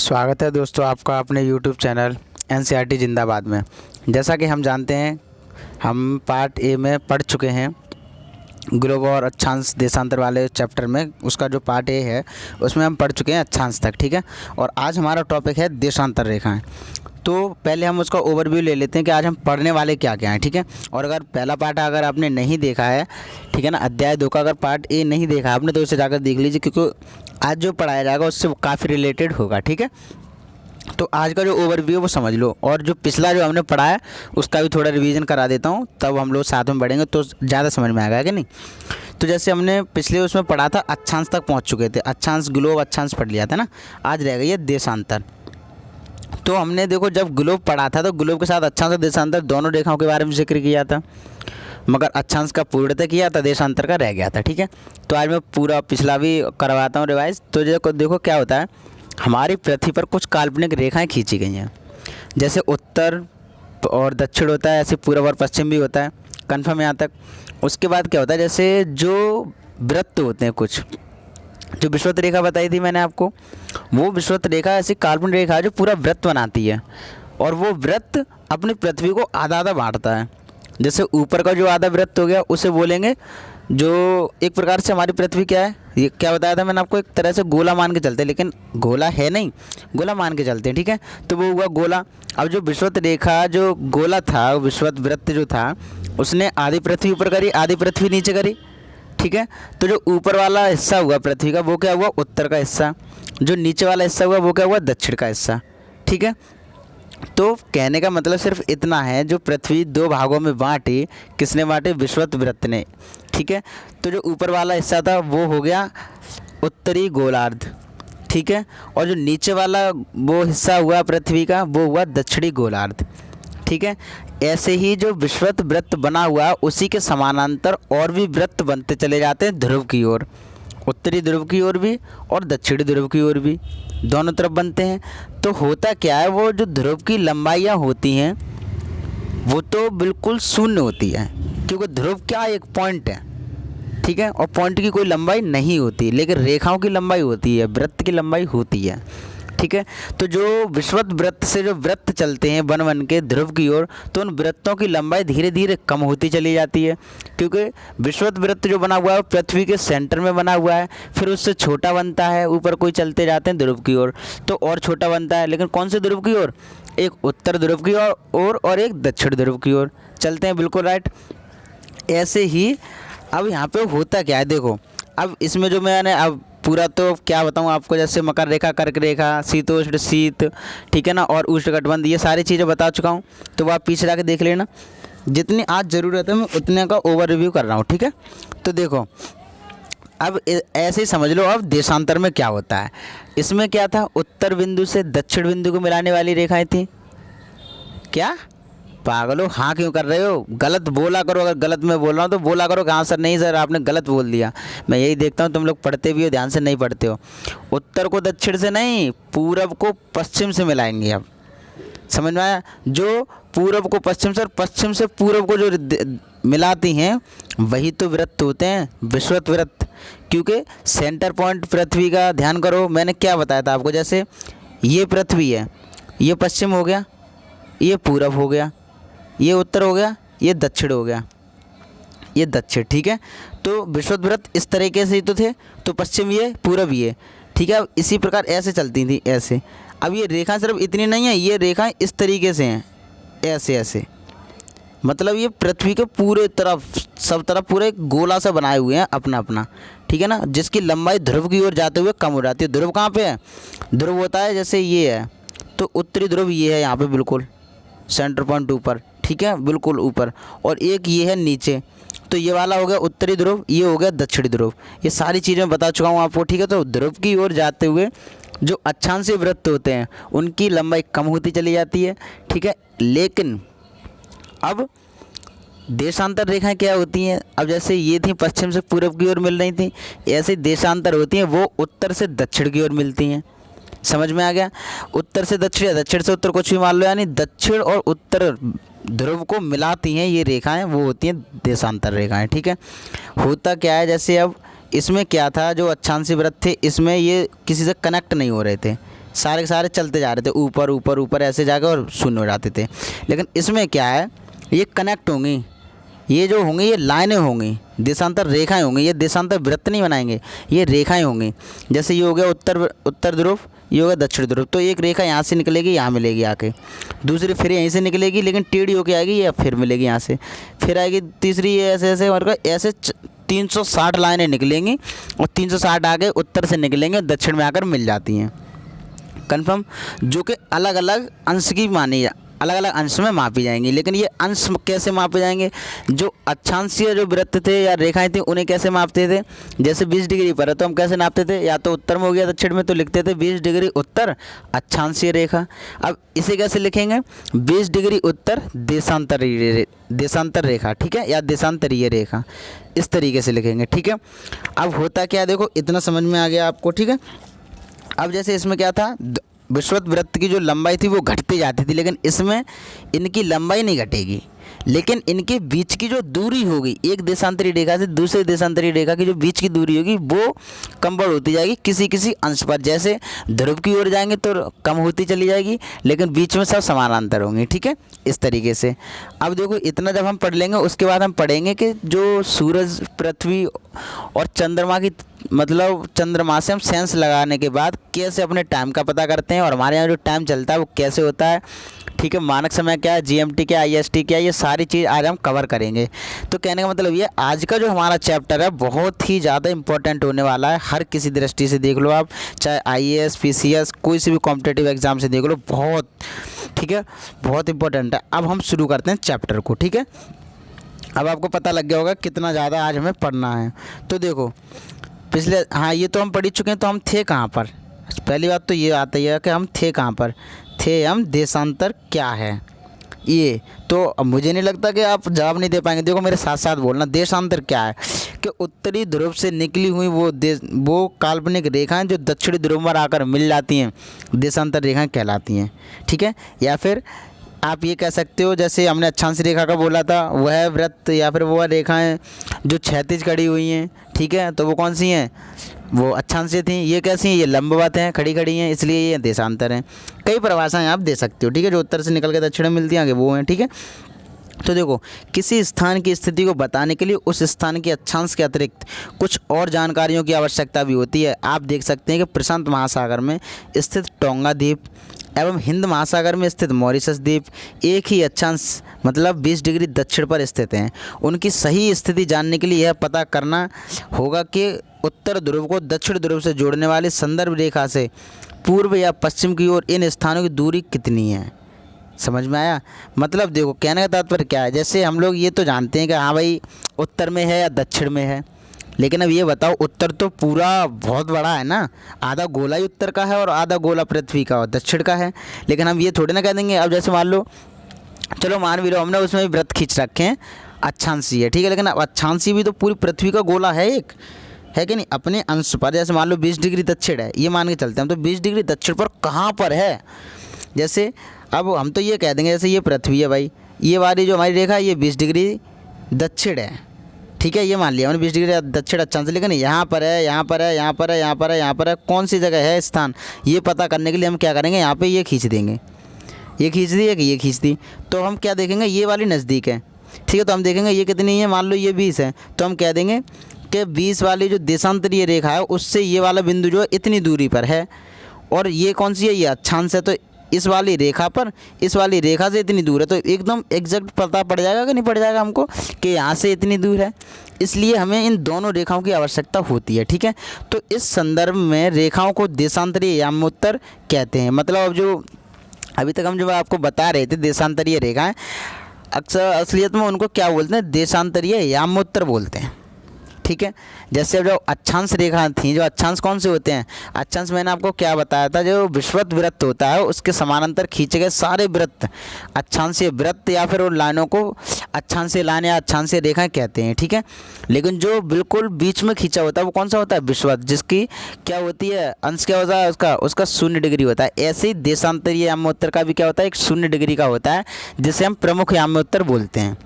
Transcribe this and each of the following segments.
स्वागत है दोस्तों आपका अपने YouTube चैनल NCERT जिंदाबाद में। जैसा कि हम जानते हैं, हम पार्ट ए में पढ़ चुके हैं ग्लोब और अक्षांश देशांतर वाले चैप्टर में। उसका जो पार्ट ए है उसमें हम पढ़ चुके हैं अक्षांश तक, ठीक है। और आज हमारा टॉपिक है देशांतर रेखाएं। तो पहले हम उसका ओवरव्यू ले लेते हैं कि आज हम पढ़ने वाले क्या क्या हैं, ठीक है। और अगर पहला पार्ट अगर आपने नहीं देखा है, ठीक है ना, अध्याय 2 का अगर पार्ट ए नहीं देखा आपने तो उसे जाकर देख लीजिए, क्योंकि आज जो पढ़ाया जाएगा उससे काफ़ी रिलेटेड होगा, ठीक है। तो आज का जो ओवरव्यू है वो समझ लो, और जो पिछला जो हमने पढ़ा है उसका भी थोड़ा रिवीजन करा देता हूँ, तब हम लोग साथ में पढ़ेंगे तो ज़्यादा समझ में आएगा कि नहीं। तो जैसे हमने पिछले उसमें पढ़ा था, अक्षांश तक पहुँच चुके थे, अक्षांश ग्लोब अक्षांश पढ़ लिया था ना। आज रह गई है देशांतर। तो हमने देखो जब ग्लोब पढ़ा था तो ग्लोब के साथ अक्षांश और देशांतर दोनों रेखाओं के बारे में जिक्र किया था, मगर अक्षांश का पूर्णतः किया था, देशांतर का रह गया था, ठीक है। तो आज मैं पूरा पिछला भी करवाता हूँ रिवाइज। तो देखो क्या होता है, हमारी पृथ्वी पर कुछ काल्पनिक रेखाएं खींची गई हैं। जैसे उत्तर और दक्षिण होता है, ऐसे पूर्व और पश्चिम भी होता है, कन्फर्म यहाँ तक। उसके बाद क्या होता है, जैसे जो वृत्त होते हैं, कुछ जो विषुवत रेखा बताई थी मैंने आपको, वो विषुवत रेखा ऐसी काल्पनिक रेखा है जो पूरा वृत्त बनाती है, और वो वृत्त अपनी पृथ्वी को आधा आधा बांटता है। जैसे ऊपर का जो आधा वृत्त हो गया उसे बोलेंगे, जो एक प्रकार से हमारी पृथ्वी क्या है, ये क्या बताया था मैंने आपको, एक तरह से गोला मान के चलते हैं, लेकिन गोला है नहीं, गोला मान के चलते हैं, ठीक है। तो वो हुआ गोला। अब जो विषुवत रेखा जो गोला था, विषुवत वृत्त जो था, उसने आधी पृथ्वी ऊपर करी, आधी पृथ्वी नीचे करी, ठीक है। तो जो ऊपर वाला हिस्सा हुआ पृथ्वी का वो क्या हुआ, उत्तर का हिस्सा। जो नीचे वाला हिस्सा हुआ वो क्या हुआ, दक्षिण का हिस्सा, ठीक है। तो कहने का मतलब सिर्फ इतना है, जो पृथ्वी दो भागों में बांटी, किसने बांटे, विषुवत वृत्त ने, ठीक है। तो जो ऊपर वाला हिस्सा था वो हो गया उत्तरी गोलार्ध, ठीक है। और जो नीचे वाला वो हिस्सा हुआ पृथ्वी का वो हुआ दक्षिणी गोलार्ध, ठीक है। ऐसे ही जो विषुवत वृत्त बना हुआ उसी के समानांतर और भी वृत्त बनते चले जाते हैं ध्रुव की ओर, उत्तरी ध्रुव की ओर भी और दक्षिणी ध्रुव की ओर भी, दोनों तरफ बनते हैं। तो होता क्या है, वो जो ध्रुव की लंबाइयाँ होती हैं वो तो बिल्कुल शून्य होती है, क्योंकि ध्रुव क्या एक पॉइंट है, ठीक है। और पॉइंट की कोई लंबाई नहीं होती, लेकिन रेखाओं की लंबाई होती है, वृत्त की लंबाई होती है, ठीक है। तो जो विषुवत वृत्त से जो वृत्त चलते हैं बन बन के ध्रुव की ओर, तो उन वृत्तों की लंबाई धीरे धीरे कम होती चली जाती है, क्योंकि विषुवत वृत्त जो बना हुआ है पृथ्वी के सेंटर में बना हुआ है, फिर उससे छोटा बनता है, ऊपर कोई चलते जाते हैं ध्रुव की ओर तो और छोटा बनता है, लेकिन कौन से ध्रुव की ओर, एक उत्तर ध्रुव की ओर और एक दक्षिण ध्रुव की ओर चलते हैं, बिल्कुल राइट। ऐसे ही अब यहाँ पे होता क्या है, देखो अब इसमें जो मैंने अब पूरा तो क्या बताऊँ आपको, जैसे मकर रेखा, कर्क रेखा, शीतोष्ण शीत, ठीक है ना, और उष्णकटिबंध, ये सारी चीज़ें बता चुका हूँ। तो वो आप पीछे जाके देख लेना, जितनी आज ज़रूरत है मैं उतने का ओवर रिव्यू कर रहा हूँ, ठीक है। तो देखो अब ऐसे ही समझ लो, अब देशांतर में क्या होता है। इसमें क्या था, उत्तर बिंदु से दक्षिण बिंदु को मिलाने वाली रेखाएँ थी। क्या पागलो, हाँ क्यों कर रहे हो, गलत बोला करो, अगर गलत मैं बोल रहा हूँ तो बोला करो कि हाँ सर नहीं सर आपने गलत बोल दिया। मैं यही देखता हूँ तुम लोग पढ़ते भी हो, ध्यान से नहीं पढ़ते हो। उत्तर को दक्षिण से नहीं, पूरब को पश्चिम से मिलाएंगे। अब समझ में आया, जो पूरब को पश्चिम से और पश्चिम से पूरब को जो मिलाती हैं वही तो वृत्त होते हैं, विषुवत वृत्त। क्योंकि सेंटर पॉइंट पृथ्वी का ध्यान करो, मैंने क्या बताया था आपको, जैसे ये पृथ्वी है, ये पश्चिम हो गया, ये पूरब हो गया, ये उत्तर हो गया, ये दक्षिण हो गया, ये दक्षिण, ठीक है। तो विषुवत वृत्त इस तरीके से ही तो थे, तो पश्चिम ये, पूरब ये, ठीक है। अब इसी प्रकार ऐसे चलती थी, ऐसे। अब ये रेखा सिर्फ इतनी नहीं है, ये रेखाएं इस तरीके से हैं, ऐसे ऐसे, मतलब ये पृथ्वी के पूरे तरफ सब तरफ पूरे एक गोला सा बनाए हुए हैं अपना अपना, ठीक है ना, जिसकी लंबाई ध्रुव की ओर जाते हुए कम हो जाती है। ध्रुव कहाँ पे है, ध्रुव होता है जैसे ये है, तो उत्तरी ध्रुव ये है यहाँ पे बिल्कुल सेंटर पॉइंट ऊपर, ठीक है, बिल्कुल ऊपर, और एक ये है नीचे। तो ये वाला हो गया उत्तरी ध्रुव, ये हो गया दक्षिणी ध्रुव। ये सारी चीज़ें बता चुका हूँ आपको, ठीक है। तो ध्रुव की ओर जाते हुए जो अक्षांशीय वृत्त होते हैं उनकी लंबाई कम होती चली जाती है, ठीक है। लेकिन अब देशांतर रेखाएं क्या होती हैं, अब जैसे ये थी पश्चिम से पूर्व की ओर मिल रही थी, ऐसे देशांतर होती हैं वो उत्तर से दक्षिण की ओर मिलती हैं। समझ में आ गया, उत्तर से दक्षिण या दक्षिण से उत्तर, कुछ भी मान लो, यानी दक्षिण और उत्तर ध्रुव को मिलाती हैं ये रेखाएं, वो होती हैं देशांतर रेखाएं, ठीक है। होता क्या है, जैसे अब इसमें क्या था, जो अक्षांशीय वृत्त थे इसमें ये किसी से कनेक्ट नहीं हो रहे थे, सारे के सारे चलते जा रहे थे ऊपर ऊपर ऊपर ऐसे जाकर और शून्य हो जाते थे। लेकिन इसमें क्या है, ये कनेक्ट होंगी, ये जो होंगी ये लाइनें होंगी, देशांतर रेखाएं होंगी, ये देशांतर वृत्त नहीं बनाएंगे, ये रेखाएं होंगी। जैसे ये हो गया उत्तर ध्रुव, ये हो गया दक्षिण ध्रुव, तो एक रेखा यहाँ से निकलेगी यहाँ मिलेगी आके, दूसरी फिर यहीं से निकलेगी लेकिन टेढ़ी होके आएगी, या फिर मिलेगी यहाँ से, फिर आएगी तीसरी, ये ऐसे ऐसे और ऐसे 360 लाइनें निकलेंगी और 360 आगे उत्तर से निकलेंगे और दक्षिण में आकर मिल जाती हैं कन्फर्म, जो कि अलग अलग अंश की मानी अलग अलग अंश में मापी जाएंगी। लेकिन ये अंश कैसे मापे जाएंगे, जो अक्षांशीय जो वृत्त थे या रेखाएं थी उन्हें कैसे मापते थे, जैसे 20 डिग्री पर है तो हम कैसे नापते थे, या तो उत्तर में हो गया दक्षिण में तो लिखते थे 20 डिग्री उत्तर अक्षांशीय रेखा। अब इसे कैसे लिखेंगे, 20 डिग्री उत्तर देशांतर रेखा, ठीक है, या देशांतरीय रेखा, इस तरीके से लिखेंगे, ठीक है। अब होता क्या, देखो इतना समझ में आ गया आपको, ठीक है। अब जैसे इसमें क्या था, विषुवत वृत्त की जो लंबाई थी वो घटती जाती थी, लेकिन इसमें इनकी लंबाई नहीं घटेगी, लेकिन इनके बीच की जो दूरी होगी, एक देशांतरी रेखा से दूसरे देशांतरी रेखा की जो बीच की दूरी होगी वो कम बढ़ होती जाएगी किसी किसी अंश पर। जैसे ध्रुव की ओर जाएंगे तो कम होती चली जाएगी, लेकिन बीच में सब समानांतर होंगी, ठीक है, इस तरीके से। अब देखो इतना जब हम पढ़ लेंगे उसके बाद हम पढ़ेंगे कि जो सूरज, पृथ्वी और चंद्रमा की, मतलब चंद्रमा से हम सेंस लगाने के बाद कैसे अपने टाइम का पता करते हैं और हमारे यहाँ जो टाइम चलता है वो कैसे होता है, ठीक है, मानक समय क्या है, जीएमटी क्या, आईएसटी क्या, ये सारी चीज़ आज हम कवर करेंगे। तो कहने का मतलब ये आज का जो हमारा चैप्टर है बहुत ही ज़्यादा इंपॉर्टेंट होने वाला है, हर किसी दृष्टि से देख लो आप, चाहे आईएएस, पीसीएस, कोई से भी कॉम्पिटिटिव एग्जाम से देख लो, बहुत, ठीक है, बहुत इंपॉर्टेंट है। अब हम शुरू करते हैं चैप्टर को, ठीक है। अब आपको पता लग गया होगा कितना ज़्यादा आज हमें पढ़ना है। तो देखो पिछले, हाँ ये तो हम पढ़ चुके हैं, तो हम थे कहाँ पर, पहली बात तो ये आती है कि हम थे कहाँ पर, थे हम देशांतर क्या है ये। तो अब मुझे नहीं लगता कि आप जवाब नहीं दे पाएंगे, देखो मेरे साथ साथ बोलना, देशांतर क्या है कि उत्तरी ध्रुव से निकली हुई वो काल्पनिक रेखाएं जो दक्षिणी ध्रुव पर आकर मिल जाती हैं, देशांतर रेखाएं कहलाती हैं, ठीक है। या फिर आप ये कह सकते हो, जैसे हमने अक्षांश रेखा का बोला था, वह वृत्त या फिर वह रेखाएं जो क्षैतिज खड़ी हुई हैं, ठीक है, तो वो कौन सी हैं, वो अक्षांशीय थी। ये कैसी हैं, ये लंबवत हैं, खड़ी खड़ी हैं, इसलिए ये देशांतर हैं। कई परिभाषाएं आप दे सकते हो, ठीक है, जो उत्तर से निकल के दक्षिण में मिलती हैं आगे वो हैं, ठीक है। तो देखो किसी स्थान की स्थिति को बताने के लिए उस स्थान के अक्षांश के अतिरिक्त कुछ और जानकारियों की आवश्यकता भी होती है। आप देख सकते हैं कि प्रशांत महासागर में स्थित टोंगा द्वीप एवं हिंद महासागर में स्थित मॉरिशस द्वीप एक ही अक्षांश मतलब 20 डिग्री दक्षिण पर स्थित हैं। उनकी सही स्थिति जानने के लिए यह पता करना होगा कि उत्तर ध्रुव को दक्षिण ध्रुव से जोड़ने वाली संदर्भ रेखा से पूर्व या पश्चिम की ओर इन स्थानों की दूरी कितनी है। समझ में आया, मतलब देखो कहने का तात्पर्य क्या है, जैसे हम लोग ये तो जानते हैं कि हाँ भाई उत्तर में है या दक्षिण में है, लेकिन अब ये बताओ उत्तर तो पूरा बहुत बड़ा है ना, आधा गोला ही उत्तर का है और आधा गोला पृथ्वी का और दक्षिण का है। लेकिन हम ये थोड़े ना कह देंगे, अब जैसे मान लो, चलो मान भी लो हमने उसमें भी वृत्त खींच रखे हैं, अक्षांशी है, ठीक है, लेकिन अब अक्षांशी भी तो पूरी पृथ्वी का गोला है एक, है कि नहीं, अपने अंश पर। जैसे मान लो 20 डिग्री दक्षिण है, ये मान के चलते हैं हम, तो 20 डिग्री दक्षिण पर कहाँ पर है, जैसे अब हम तो ये कह देंगे जैसे ये पृथ्वी है भाई, ये वाली जो हमारी रेखा ये 20 डिग्री दक्षिण है, ठीक है, ये मान लिया हमने 20 डिग्री दक्षिण अक्षांश, लेकिन यहाँ पर है, यहाँ पर है, यहाँ पर है, यहाँ पर है, यहाँ पर है, कौन सी जगह है स्थान, ये पता करने के लिए हम क्या करेंगे, यहाँ पे ये खींच देंगे, ये खींच दी है कि ये खींच दी, तो हम क्या देखेंगे, ये वाली नज़दीक है, ठीक है, तो हम देखेंगे ये कितनी है, मान लो ये 20 है, तो हम कह देंगे कि 20 वाली जो देशांतरीय रेखा है उससे ये वाला बिंदु जो है इतनी दूरी पर है, और ये कौन सी है, ये अक्षांश है, तो इस वाली रेखा पर इस वाली रेखा से इतनी दूर है, तो एकदम एग्जैक्ट पता पड़ जाएगा कि नहीं पड़ जाएगा हमको कि यहाँ से इतनी दूर है। इसलिए हमें इन दोनों रेखाओं की आवश्यकता होती है, ठीक है। तो इस संदर्भ में रेखाओं को देशांतरीय यामोत्तर कहते हैं। मतलब अब जो अभी तक हम जो आपको बता रहे थे देशांतरीय रेखाएं, अक्सर असलियत में उनको क्या बोलते हैं, देशांतरीय यामोत्तर बोलते हैं, ठीक है। जैसे जो अक्षांश रेखा थी, जो अक्षांश कौन से होते हैं, अक्षांश मैंने आपको क्या बताया था, जो विषुवत वृत्त होता है उसके समानांतर खींचे गए सारे वृत्त अक्षांशीय वृत्त या फिर उन लाइनों को अक्षांशीय लाइन या अक्षांशीय रेखाएं कहते हैं, ठीक है। लेकिन जो बिल्कुल बीच में खींचा होता है वो कौन सा होता है, विषुवत, जिसकी क्या होती है, अंश क्या होता है उसका 0 डिग्री होता है। ऐसे ही देशांतरीय यामोत्तर का भी क्या होता है, एक 0 डिग्री का होता है, जिसे हम प्रमुख यामोत्तर बोलते हैं,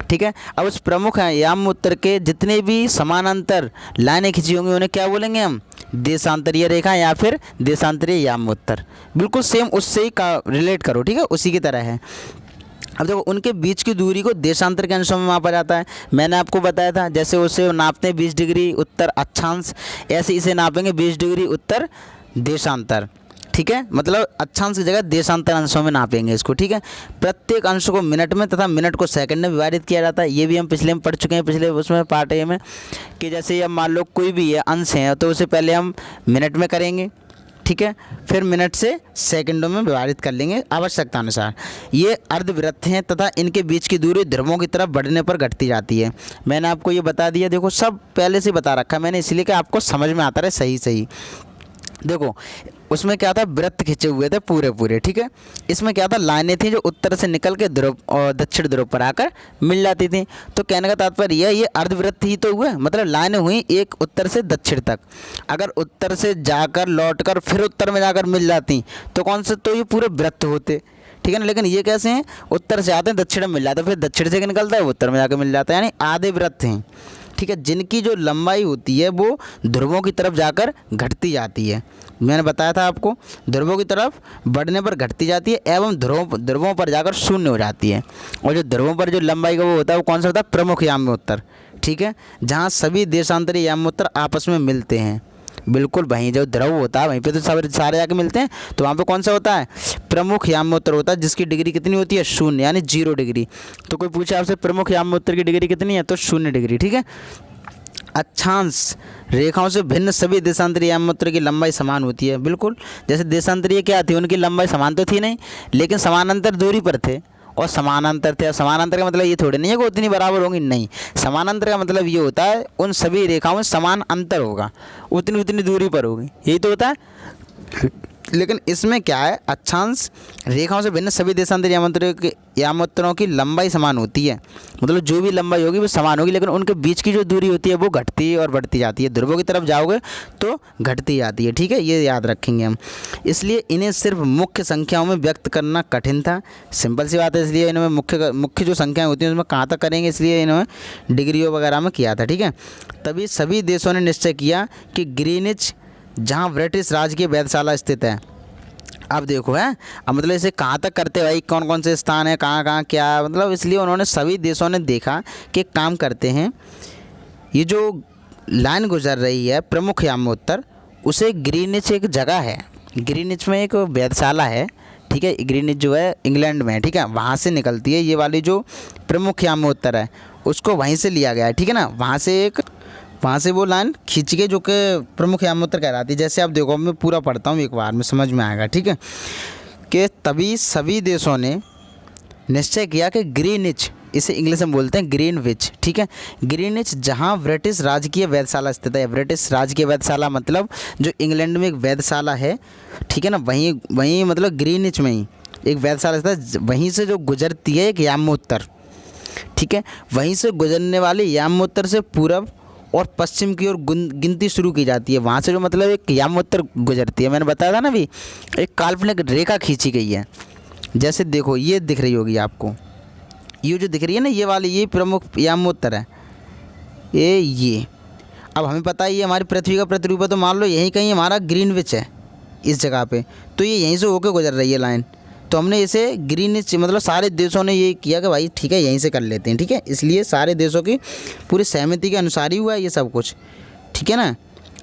ठीक है। अब उस प्रमुख याम उत्तर के जितने भी समानांतर लाइनें खींची होंगी उन्हें क्या बोलेंगे हम? देशांतरीय रेखा या फिर देशांतरीय याम उत्तर। बिल्कुल सेम उससे ही का रिलेट करो, ठीक है, उसी की तरह है। अब देखो उनके बीच की दूरी को देशांतर के अंशों में मापा जाता है। मैंने आपको बताया था जैसे उसे नापते हैं 20 डिग्री उत्तर अक्षांश, ऐसे इसे नापेंगे 20 डिग्री उत्तर देशांतर, ठीक है। मतलब अक्षांश की जगह देशांतर अंशों में नापेंगे इसको, ठीक है। प्रत्येक अंश को मिनट में तथा मिनट को सेकंड में विभाजित किया जाता है। ये भी हम पिछले में पढ़ चुके हैं, पिछले उसमें पार्ट ए में, कि जैसे अब मान लो कोई भी ये अंश है तो उसे पहले हम मिनट में करेंगे, ठीक है, फिर मिनट से सेकंडों में विभाजित कर लेंगे आवश्यकता अनुसार। ये अर्धवृत्त हैं तथा इनके बीच की दूरी ध्रुवों की तरफ बढ़ने पर घटती जाती है। मैंने आपको ये बता दिया, देखो सब पहले से बता रखा है मैंने, इसलिए कि आपको समझ में आता रहे सही सही। देखो उसमें क्या था, वृत्त खींचे हुए थे पूरे पूरे, ठीक है। इसमें क्या था, लाइनें थी जो उत्तर से निकल के ध्रुव और दक्षिण ध्रुव पर आकर मिल जाती थी। तो कहने का तात्पर्य ये अर्धवृत्त ही तो हुए, मतलब लाइनें हुई एक उत्तर से दक्षिण तक। अगर उत्तर से जाकर लौटकर फिर उत्तर में जाकर मिल जाती तो कौन से, तो ये पूरे वृत्त होते, ठीक है ना। लेकिन ये कैसे हैं, उत्तर से आते हैं दक्षिण में मिल जाते हैं, फिर दक्षिण से निकलता है उत्तर में जाकर मिल जाता है, यानी आधे वृत्त हैं, ठीक है, जिनकी जो लंबाई होती है वो ध्रुवों की तरफ जाकर घटती जाती है। मैंने बताया था आपको, ध्रुवों की तरफ बढ़ने पर घटती जाती है एवं ध्रुवों पर जाकर शून्य हो जाती है। और जो ध्रुवों पर जो लंबाई का वो होता है वो कौन सा होता है, प्रमुख याम्योत्तर, ठीक है, जहाँ सभी देशांतरी याम्योत्तर आपस में मिलते हैं। बिल्कुल वहीं जो ध्रुव होता है वहीं पे तो सारे जाके मिलते हैं, तो वहाँ पे कौन सा होता है, प्रमुख याम्योत्तर होता है, जिसकी डिग्री कितनी होती है, 0 यानी 0 डिग्री। तो कोई पूछे आपसे प्रमुख याम्योत्तर की डिग्री कितनी है, तो 0 डिग्री, ठीक है। अक्षांश रेखाओं से भिन्न सभी देशांतरीय याम्योत्तर की लंबाई समान होती है। बिल्कुल, जैसे देशांतरीय क्या थी, उनकी लंबाई समान तो थी नहीं, लेकिन समानांतर दूरी पर थे और समानांतर थे। समानांतर का मतलब ये थोड़े नहीं है कि उतनी बराबर होंगी, नहीं, समानांतर का मतलब ये होता है उन सभी रेखाओं में समान अंतर होगा, उतनी उतनी दूरी पर होगी, यही तो होता है। लेकिन इसमें क्या है, अक्षांश रेखाओं से भिन्न सभी देशांतरीय याम्योत्तरों की लंबाई समान होती है, मतलब जो भी लंबाई होगी वो समान होगी, लेकिन उनके बीच की जो दूरी होती है वो घटती और बढ़ती जाती है। ध्रुवों की तरफ जाओगे तो घटती जाती है, ठीक है, ये याद रखेंगे हम। इसलिए इन्हें सिर्फ मुख्य संख्याओं में व्यक्त करना कठिन था, सिंपल सी बात है। इसलिए इनमें मुख्य जो संख्याएँ होती हैं उसमें कहाँ तक करेंगे, इसलिए इन्होंने डिग्रियों वगैरह में किया था, ठीक है। तभी सभी देशों ने निश्चय किया कि ग्रीनिच, जहाँ ब्रिटिश राज की वेधशाला स्थित है। अब देखो है, अब मतलब इसे कहाँ तक करते भाई, कौन कौन से स्थान है, कहाँ कहाँ क्या, मतलब इसलिए उन्होंने सभी देशों ने देखा कि काम करते हैं, ये जो लाइन गुजर रही है प्रमुख याम्योत्तर, उसे ग्रीनिच एक जगह है, ग्रीनिच में एक वेधशाला है, ठीक है। ग्रीनिच जो है इंग्लैंड में है, ठीक है, वहाँ से निकलती है ये वाली जो प्रमुख याम्योत्तर है, उसको वहीं से लिया गया है, ठीक है ना। वहाँ से वो लाइन खींच के जो कि प्रमुख याम्योत्तर कहलाती है। जैसे आप देखो, मैं पूरा पढ़ता हूँ एक बार में समझ में आएगा, ठीक है। कि तभी सभी देशों ने निश्चय किया कि ग्रीनिच, इसे इंग्लिश में बोलते हैं ग्रीनविच, ठीक है, ग्रीनिच, जहाँ ब्रिटिश राजकीय वेधशाला स्थित है। ब्रिटिश राजकीय वेधशाला मतलब जो इंग्लैंड में एक वेधशाला है, ठीक है ना, वहीं मतलब ग्रीनिच में ही एक वेधशाला स्थित है, वहीं से जो गुजरती है एक याम्योत्तर, ठीक है, वहीं से गुजरने वाले याम्योत्तर से पूर्व और पश्चिम की ओर गिनती शुरू की जाती है। वहाँ से जो मतलब एक याम्योत्तर गुजरती है, मैंने बताया था ना अभी, एक काल्पनिक रेखा खींची गई है। जैसे देखो ये दिख रही होगी आपको, ये जो दिख रही है ना, ये वाली, ये प्रमुख याम्योत्तर है, ये अब हमें पता है ये हमारी पृथ्वी का प्रतिरूप है, तो मान लो यहीं कहीं हमारा ग्रीनविच है इस जगह पे, तो ये यहीं से होकर गुजर रही है लाइन, तो हमने इसे ग्रीनिच, मतलब सारे देशों ने ये किया कि भाई ठीक है यहीं से कर लेते हैं, ठीक है। इसलिए सारे देशों की पूरी सहमति के अनुसार ही हुआ है ये सब कुछ, ठीक है ना।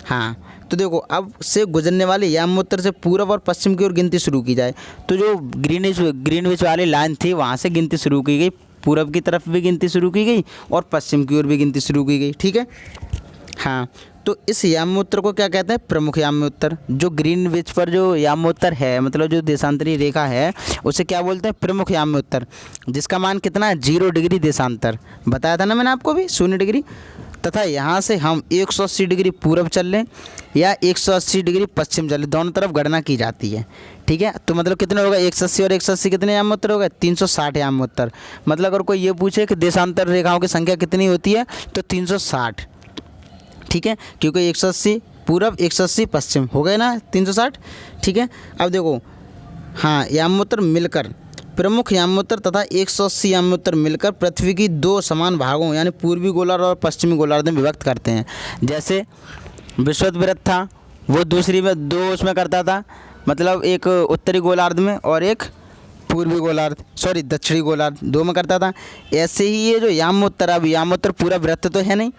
हाँ, तो देखो अब से गुजरने वाले याम्योत्तर से पूर्व और पश्चिम की ओर गिनती शुरू की जाए, तो जो ग्रीनविच वाली लाइन थी वहाँ से गिनती शुरू की गई, पूर्व की तरफ भी गिनती शुरू की गई और पश्चिम की ओर भी गिनती शुरू की गई, ठीक है। हाँ, तो इस याम्योत्तर को क्या कहते हैं, प्रमुख याम्योत्तर। जो ग्रीनविच पर जो याम्योत्तर है, मतलब जो देशांतरी रेखा है, उसे क्या बोलते हैं, प्रमुख याम्योत्तर, जिसका मान कितना है, 0 डिग्री देशांतर। बताया था ना मैंने आपको भी, 0 डिग्री। तथा यहाँ से हम 180 डिग्री पूर्व चल लें या 180 डिग्री पश्चिम चल लें, दोनों तरफ गणना की जाती है, ठीक है। तो मतलब कितने होगा, 180 और 180 कितने याम्योत्तर हो गए, 360 याम्योत्तर। मतलब अगर कोई ये पूछे कि देशांतर रेखाओं की संख्या कितनी होती है, तो 360, ठीक है, क्योंकि 180 पूर्व 180 पश्चिम हो गए ना 360, ठीक है। अब देखो, हाँ, याम्योत्तर मिलकर प्रमुख याम्योत्तर तथा 180 याम्योत्तर मिलकर पृथ्वी की दो समान भागों यानी पूर्वी गोलार्ध और पश्चिमी गोलार्ध में विभक्त करते हैं। जैसे विषुववृत्त था, वो दूसरी में दो उसमें करता था, मतलब एक उत्तरी गोलार्ध में और एक पूर्वी गोलार्ध दक्षिणी गोलार्ध दो में करता था। ऐसे ही ये जो याम्योत्तर, अब याम्योत्तर पूरा वृत्त तो है नहीं,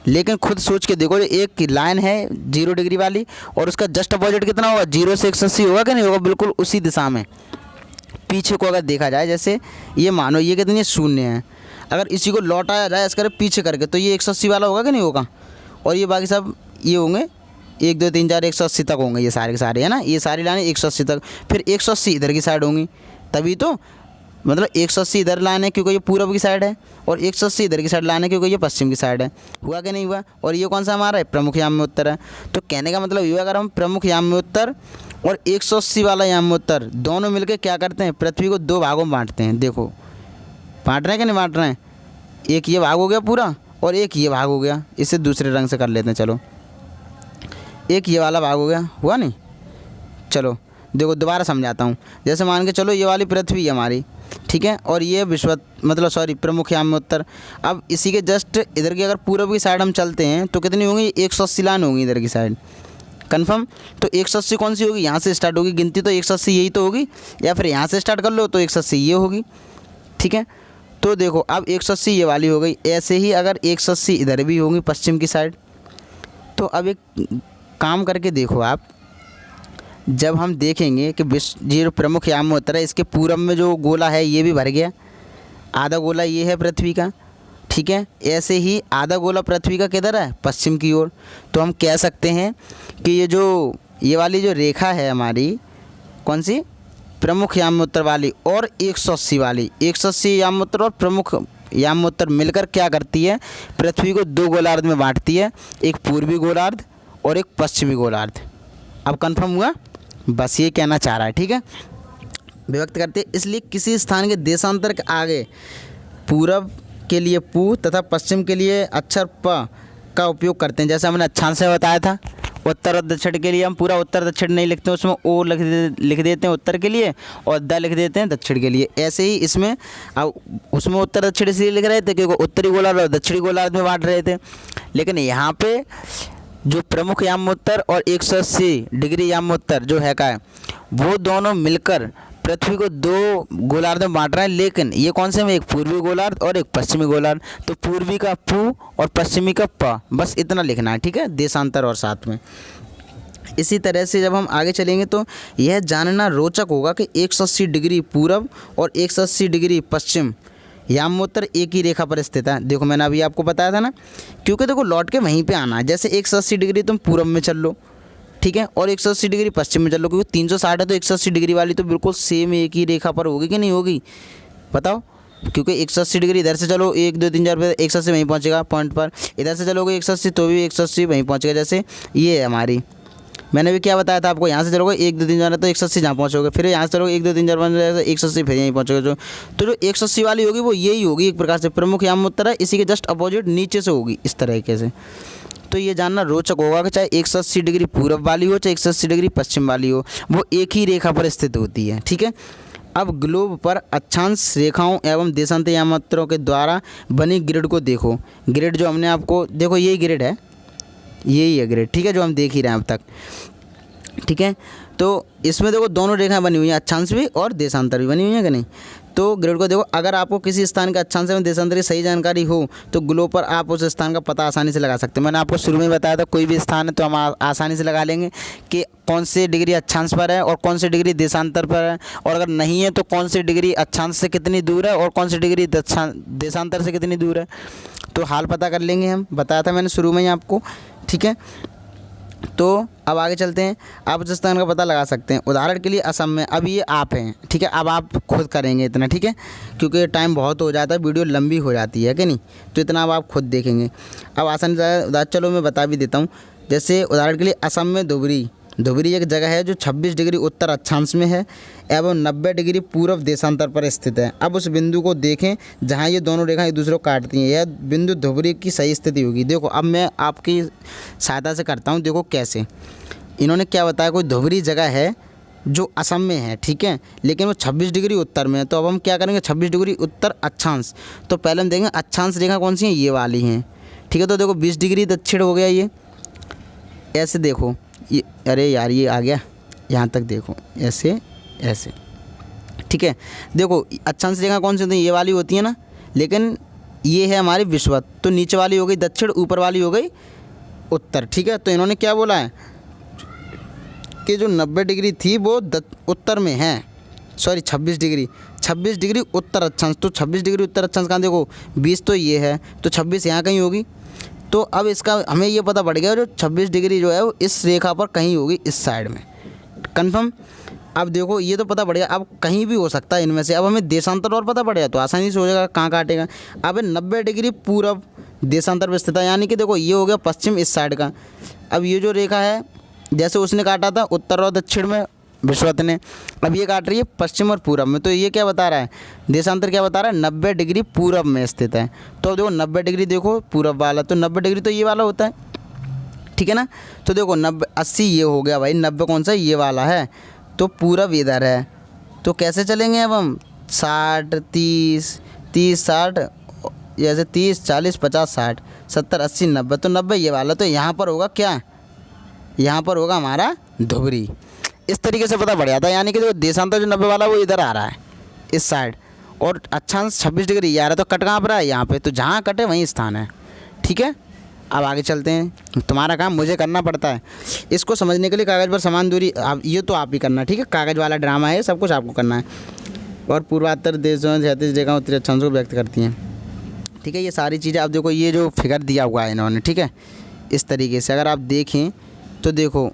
लेकिन खुद सोच के देखो, जो एक लाइन है 0 डिग्री वाली और उसका जस्ट अपोजिट कितना होगा, 0 से 180 होगा कि नहीं होगा, बिल्कुल उसी दिशा में पीछे को अगर देखा जाए, जैसे ये मानो ये कितनी शून्य है, अगर इसी को लौटाया जाए इस करे पीछे करके तो ये 180 वाला होगा कि नहीं होगा, और ये बाकी सब ये होंगे 1 2 3 4 180 तक होंगे ये सारे के सारे, है ना, ये सारी लाइनें 180 तक, फिर 180 इधर की साइड होंगी, तभी तो मतलब 180 इधर लाइन है क्योंकि ये पूरब की साइड है, और 180 इधर की साइड लाइन है क्योंकि ये पश्चिम की साइड है। हुआ कि नहीं हुआ? और ये कौन सा हमारा है, प्रमुख याम्योत्तर है। तो कहने का मतलब ये हुआ, अगर हम प्रमुख याम्योत्तर और 180 वाला याम्योत्तर दोनों मिलकर क्या करते हैं, पृथ्वी को दो भागों में बांटते हैं। देखो बांट रहे हैं कि नहीं बांट रहे हैं, एक ये भाग हो गया पूरा और एक ये भाग हो गया, इसे दूसरे रंग से कर लेते हैं। चलो एक ये वाला भाग हो गया, हुआ नहीं? चलो देखो दोबारा समझाता हूँ। जैसे मान के चलो ये वाली पृथ्वी है हमारी, ठीक है, और ये प्रमुख याम्योत्तर। अब इसी के जस्ट इधर की अगर पूर्व की साइड हम चलते हैं तो कितनी होंगी, 180 लाइन होंगी इधर की साइड, कन्फर्म। तो 180 कौन सी होगी, यहाँ से स्टार्ट होगी गिनती, तो 180 यही तो होगी, या फिर यहाँ से स्टार्ट कर लो तो 180 ये होगी, ठीक है। तो देखो अब 180 ये वाली हो गई, ऐसे ही अगर 180 इधर भी होगी पश्चिम की साइड। तो अब एक काम करके देखो आप, जब हम देखेंगे कि ये जो प्रमुख याम्योत्तर है इसके पूरब में जो गोला है ये भी भर गया, आधा गोला ये है पृथ्वी का, ठीक है। ऐसे ही आधा गोला पृथ्वी का किधर है, पश्चिम की ओर। तो हम कह सकते हैं कि ये वाली जो रेखा है हमारी, कौन सी, प्रमुख याम्योत्तर वाली और 180 वाली, 180 याम्योत्तर और प्रमुख याम्योत्तर मिलकर क्या करती है, पृथ्वी को दो गोलार्ध में बांटती है, एक पूर्वी गोलार्ध और एक पश्चिमी गोलार्ध। अब कन्फर्म हुआ, बस ये कहना चाह रहा है, ठीक है। विभक्त करते इसलिए किसी स्थान के देशांतर के आगे पूरब के लिए पू तथा पश्चिम के लिए अक्षर प का उपयोग करते हैं। जैसे हमने अक्षांश में बताया था, उत्तर और दक्षिण के लिए हम पूरा उत्तर दक्षिण नहीं लिखते, उसमें ओ लिख देते हैं उत्तर के लिए और द लिख देते हैं दक्षिण के लिए। ऐसे ही इसमें अब उसमें उत्तर दक्षिण इसलिए लिख रहे थे क्योंकि उत्तरी गोलार्ध और दक्षिणी गोलार्ध में बांट रहे थे, लेकिन यहाँ पे जो प्रमुख याम्योत्तर और 180 डिग्री याम्योत्तर जो है का है, वो दोनों मिलकर पृथ्वी को दो गोलार्ध में बांट रहे हैं। लेकिन ये कौन से में, एक पूर्वी गोलार्ध और एक पश्चिमी गोलार्ध। तो पूर्वी का पू और पश्चिमी का प, बस इतना लिखना है, ठीक है, देशांतर और साथ में। इसी तरह से जब हम आगे चलेंगे तो यह जानना रोचक होगा कि 180 डिग्री पूरब और 180 डिग्री पश्चिम याम्योत्तर एक ही रेखा पर स्थित है। देखो मैंने अभी आपको बताया था ना, क्योंकि देखो लौट के वहीं पे आना है। जैसे 180 डिग्री तुम पूरब में चल लो, ठीक है, और 180 डिग्री पश्चिम में चल लो, क्योंकि 360 है तो 180 डिग्री वाली तो बिल्कुल सेम एक ही रेखा पर होगी कि नहीं होगी, बताओ। क्योंकि 180 डिग्री इधर से चलो 1 2 3 4 पे 180 वहीं पहुँचेगा पॉइंट पर, इधर से चलोगे 180 तो भी 180 वहीं पहुँचेगा। जैसे ये है हमारी, मैंने भी क्या बताया था आपको, यहाँ से चलोगे 1 2 3 4 तो 180 जहाँ पहुँचोगे, फिर यहाँ से चलोगे 1 2 3 4 5 180 फिर यहीं पहुँचोगे। तो जो 180 वाली होगी वो यही होगी एक प्रकार से प्रमुख याम्योत्तर है, इसी के जस्ट अपोजिट नीचे से होगी इस तरीके से। तो ये जानना रोचक होगा कि चाहे 180 डिग्री पूरब वाली हो चाहे 180 डिग्री पश्चिम वाली हो, वो एक ही रेखा पर स्थित होती है, ठीक है। अब ग्लोब पर अक्षांश रेखाओं एवं देशांतर याम्योत्तरों के द्वारा बनी ग्रिड को देखो। ग्रिड जो हमने आपको, देखो यही ग्रिड है, यही है ग्रिड, ठीक है, जो हम देख ही रहे हैं अब तक, ठीक है। तो इसमें देखो दोनों रेखाएं बनी हुई हैं, अक्षांश भी और देशांतर भी बनी हुई है कि नहीं। तो ग्रिड को देखो, अगर आपको किसी स्थान का अक्षांश एवं देशांतर की सही जानकारी हो तो ग्लोब पर आप उस स्थान का पता आसानी से लगा सकते हैं। मैंने आपको शुरू में बताया था कोई भी स्थान है तो हम आसानी से लगा लेंगे कि कौन से डिग्री अक्षांश पर है और कौन सी डिग्री देशांतर पर है, और अगर नहीं है तो कौन सी डिग्री अक्षांश से कितनी दूर है और कौन सी डिग्री देशांतर से कितनी दूर है, तो हाल पता कर लेंगे हम, बताया था मैंने शुरू में ही आपको, ठीक है। तो अब आगे चलते हैं, आप उस स्थान का पता लगा सकते हैं। उदाहरण के लिए असम में, अब ये आप हैं, ठीक है, अब आप खुद करेंगे इतना, ठीक है, क्योंकि टाइम बहुत हो जाता है, वीडियो लंबी हो जाती है कि नहीं, तो इतना अब आप खुद देखेंगे। अब आसानी से उदाहरण चलो मैं बता भी देता हूँ। जैसे उदाहरण के लिए असम में धुबरी एक जगह है जो 26 डिग्री उत्तर अक्षांश में है एवं 90 डिग्री पूर्व देशांतर पर स्थित है। अब उस बिंदु को देखें जहां ये दोनों रेखाएं एक दूसरे को काटती हैं, यह बिंदु धुबरी की सही स्थिति होगी। देखो अब मैं आपकी सहायता से करता हूं, देखो कैसे। इन्होंने क्या बताया, कोई धुबरी जगह है जो असम में है, ठीक है, लेकिन वो 26 डिग्री उत्तर में है। तो अब हम क्या करेंगे, 26 डिग्री उत्तर अक्षांश, तो पहले हम देखेंगे अक्षांश रेखा कौन सी है, ये वाली हैं, ठीक है। तो देखो 20 डिग्री दक्षिण हो गया ये, ऐसे देखो ये, अरे यार ये आ गया यहाँ तक, देखो ऐसे ऐसे, ठीक है। देखो अक्षांश रेखा कौन सी होती है, ये वाली होती है ना, लेकिन ये है हमारी विषुवत, तो नीचे वाली हो गई दक्षिण, ऊपर वाली हो गई उत्तर, ठीक है। तो इन्होंने क्या बोला है कि जो 90 डिग्री थी वो उत्तर में है, सॉरी 26 डिग्री उत्तर अक्षांश। तो 26 डिग्री उत्तर अक्षांश कहाँ, देखो 20 तो ये है, तो 26 यहाँ कहीं होगी। तो अब इसका हमें ये पता पड़ गया जो 26 डिग्री जो है वो इस रेखा पर कहीं होगी, इस साइड में, कन्फर्म। अब देखो ये तो पता पड़ गया, अब कहीं भी हो सकता है इनमें से। अब हमें देशांतर और पता पड़ेगा तो आसानी से हो जाएगा कहाँ काटेगा। अब 90 डिग्री पूरब देशांतर में स्थित है, यानी कि देखो ये हो गया पश्चिम इस साइड का। अब ये जो रेखा है जैसे उसने काटा था उत्तर और दक्षिण में विषुवत ने, अब ये काट रही है पश्चिम और पूरब में। तो ये क्या बता रहा है, देशांतर क्या बता रहा है, 90 डिग्री पूरब में स्थित है। तो देखो 90 डिग्री देखो पूरब वाला, तो 90 डिग्री तो ये वाला होता है, ठीक है ना। तो देखो 90 80 ये हो गया भाई, 90 कौन सा, ये वाला है, तो पूरब इधर है। तो कैसे चलेंगे अब हम, 60 30 30 60, जैसे 30 40 50 60 70 80 90, तो 90 ये वाला, तो यहाँ पर होगा क्या, यहाँ पर होगा हमारा धुबरी। इस तरीके से पता पड़ जाता है, यानी कि जो देशांतर जो 90 वाला वो इधर आ रहा है इस साइड, और अक्षांश 26 डिग्री ये आ रहा है। तो कट कहाँ पर है, यहाँ पे, तो जहाँ कटे वहीं स्थान है, ठीक है। अब आगे चलते हैं, तुम्हारा काम मुझे करना पड़ता है। इसको समझने के लिए कागज़ पर समान दूरी, आप ये तो आप ही करना, ठीक है, कागज़ वाला ड्रामा है, सब कुछ आपको करना है। और पूर्वात्तर देशों में 36 रेखाएं उत्तरी अक्षांश को व्यक्त करती हैं, ठीक है, ये सारी चीज़ें। अब देखो ये जो फिगर दिया हुआ है इन्होंने, ठीक है, इस तरीके से अगर आप देखें तो देखो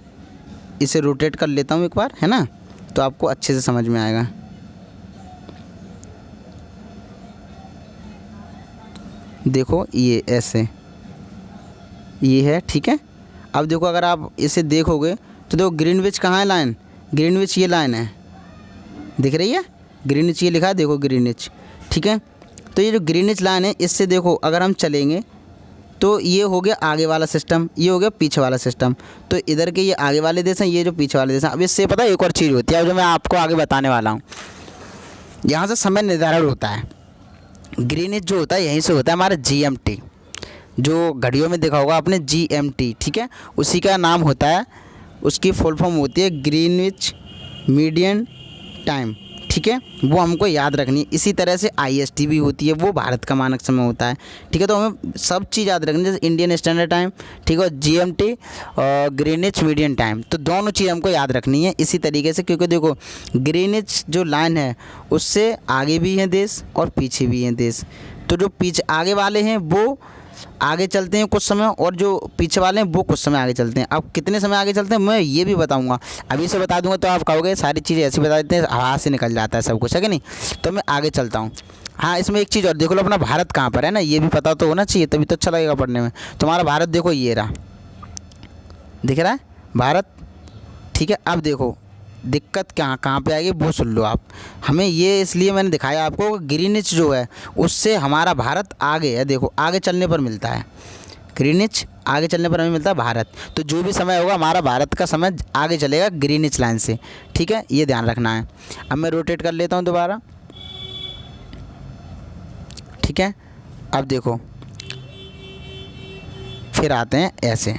इसे रोटेट कर लेता हूँ एक बार, है ना, तो आपको अच्छे से समझ में आएगा। देखो ये ऐसे ये है, ठीक है। अब देखो अगर आप इसे देखोगे तो देखो ग्रीनविच कहाँ है लाइन, ग्रीनविच ये लाइन है, दिख रही है, ग्रीनविच ये लिखा है, देखो ग्रीनविच, ठीक है। तो ये जो ग्रीनविच लाइन है इससे देखो अगर हम चलेंगे तो ये हो गया आगे वाला सिस्टम, ये हो गया पीछे वाला सिस्टम। तो इधर के ये आगे वाले देश हैं, ये जो पीछे वाले देश हैं। अब इससे पता है एक और चीज़ होती है जो मैं आपको आगे बताने वाला हूँ, यहाँ से समय निर्धारण होता है। ग्रीनविच जो होता है यहीं से होता है हमारा GMT, जो घड़ियों में देखा होगा आपने GMT, ठीक है, उसी का नाम होता है, उसकी फुल फॉर्म होती है ग्रीनविच मीडियन टाइम, ठीक है, वो हमको याद रखनी है। इसी तरह से IST भी होती है, वो भारत का मानक समय होता है, ठीक है। तो हमें सब चीज़ याद रखनी है, जैसे इंडियन स्टैंडर्ड टाइम, ठीक है, GMT और ग्रीनविच मीडियन टाइम, तो दोनों चीज़ हमको याद रखनी है इसी तरीके से। क्योंकि देखो ग्रीनविच जो लाइन है उससे आगे भी हैं देश और पीछे भी हैं देश, तो जो पीछे आगे वाले हैं वो आगे चलते हैं कुछ समय, और जो पीछे वाले हैं वो कुछ समय आगे चलते हैं। अब कितने समय आगे चलते हैं मैं ये भी बताऊंगा, अभी से बता दूंगा तो आप कहोगे सारी चीज़ें ऐसी बता देते हैं, हाथ से निकल जाता है सब कुछ, है कि नहीं। तो मैं आगे चलता हूँ। हाँ, इसमें एक चीज़ और देख लो, अपना भारत कहाँ पर है ना, ये भी पता तो होना चाहिए, तभी तो अच्छा लगेगा पढ़ने में। तुम्हारा भारत देखो ये रहा, दिख रहा है भारत, ठीक है। अब देखो दिक्कत कहाँ पे आएगी वो सुन लो आप, हमें ये इसलिए मैंने दिखाया आपको, ग्रीनविच जो है उससे हमारा भारत आगे है, देखो आगे चलने पर मिलता है ग्रीनविच, आगे चलने पर हमें मिलता है भारत। तो जो भी समय होगा हमारा भारत का समय आगे चलेगा ग्रीनविच लाइन से, ठीक है, ये ध्यान रखना है। अब मैं रोटेट कर लेता हूँ दोबारा, ठीक है। अब देखो फिर आते हैं ऐसे,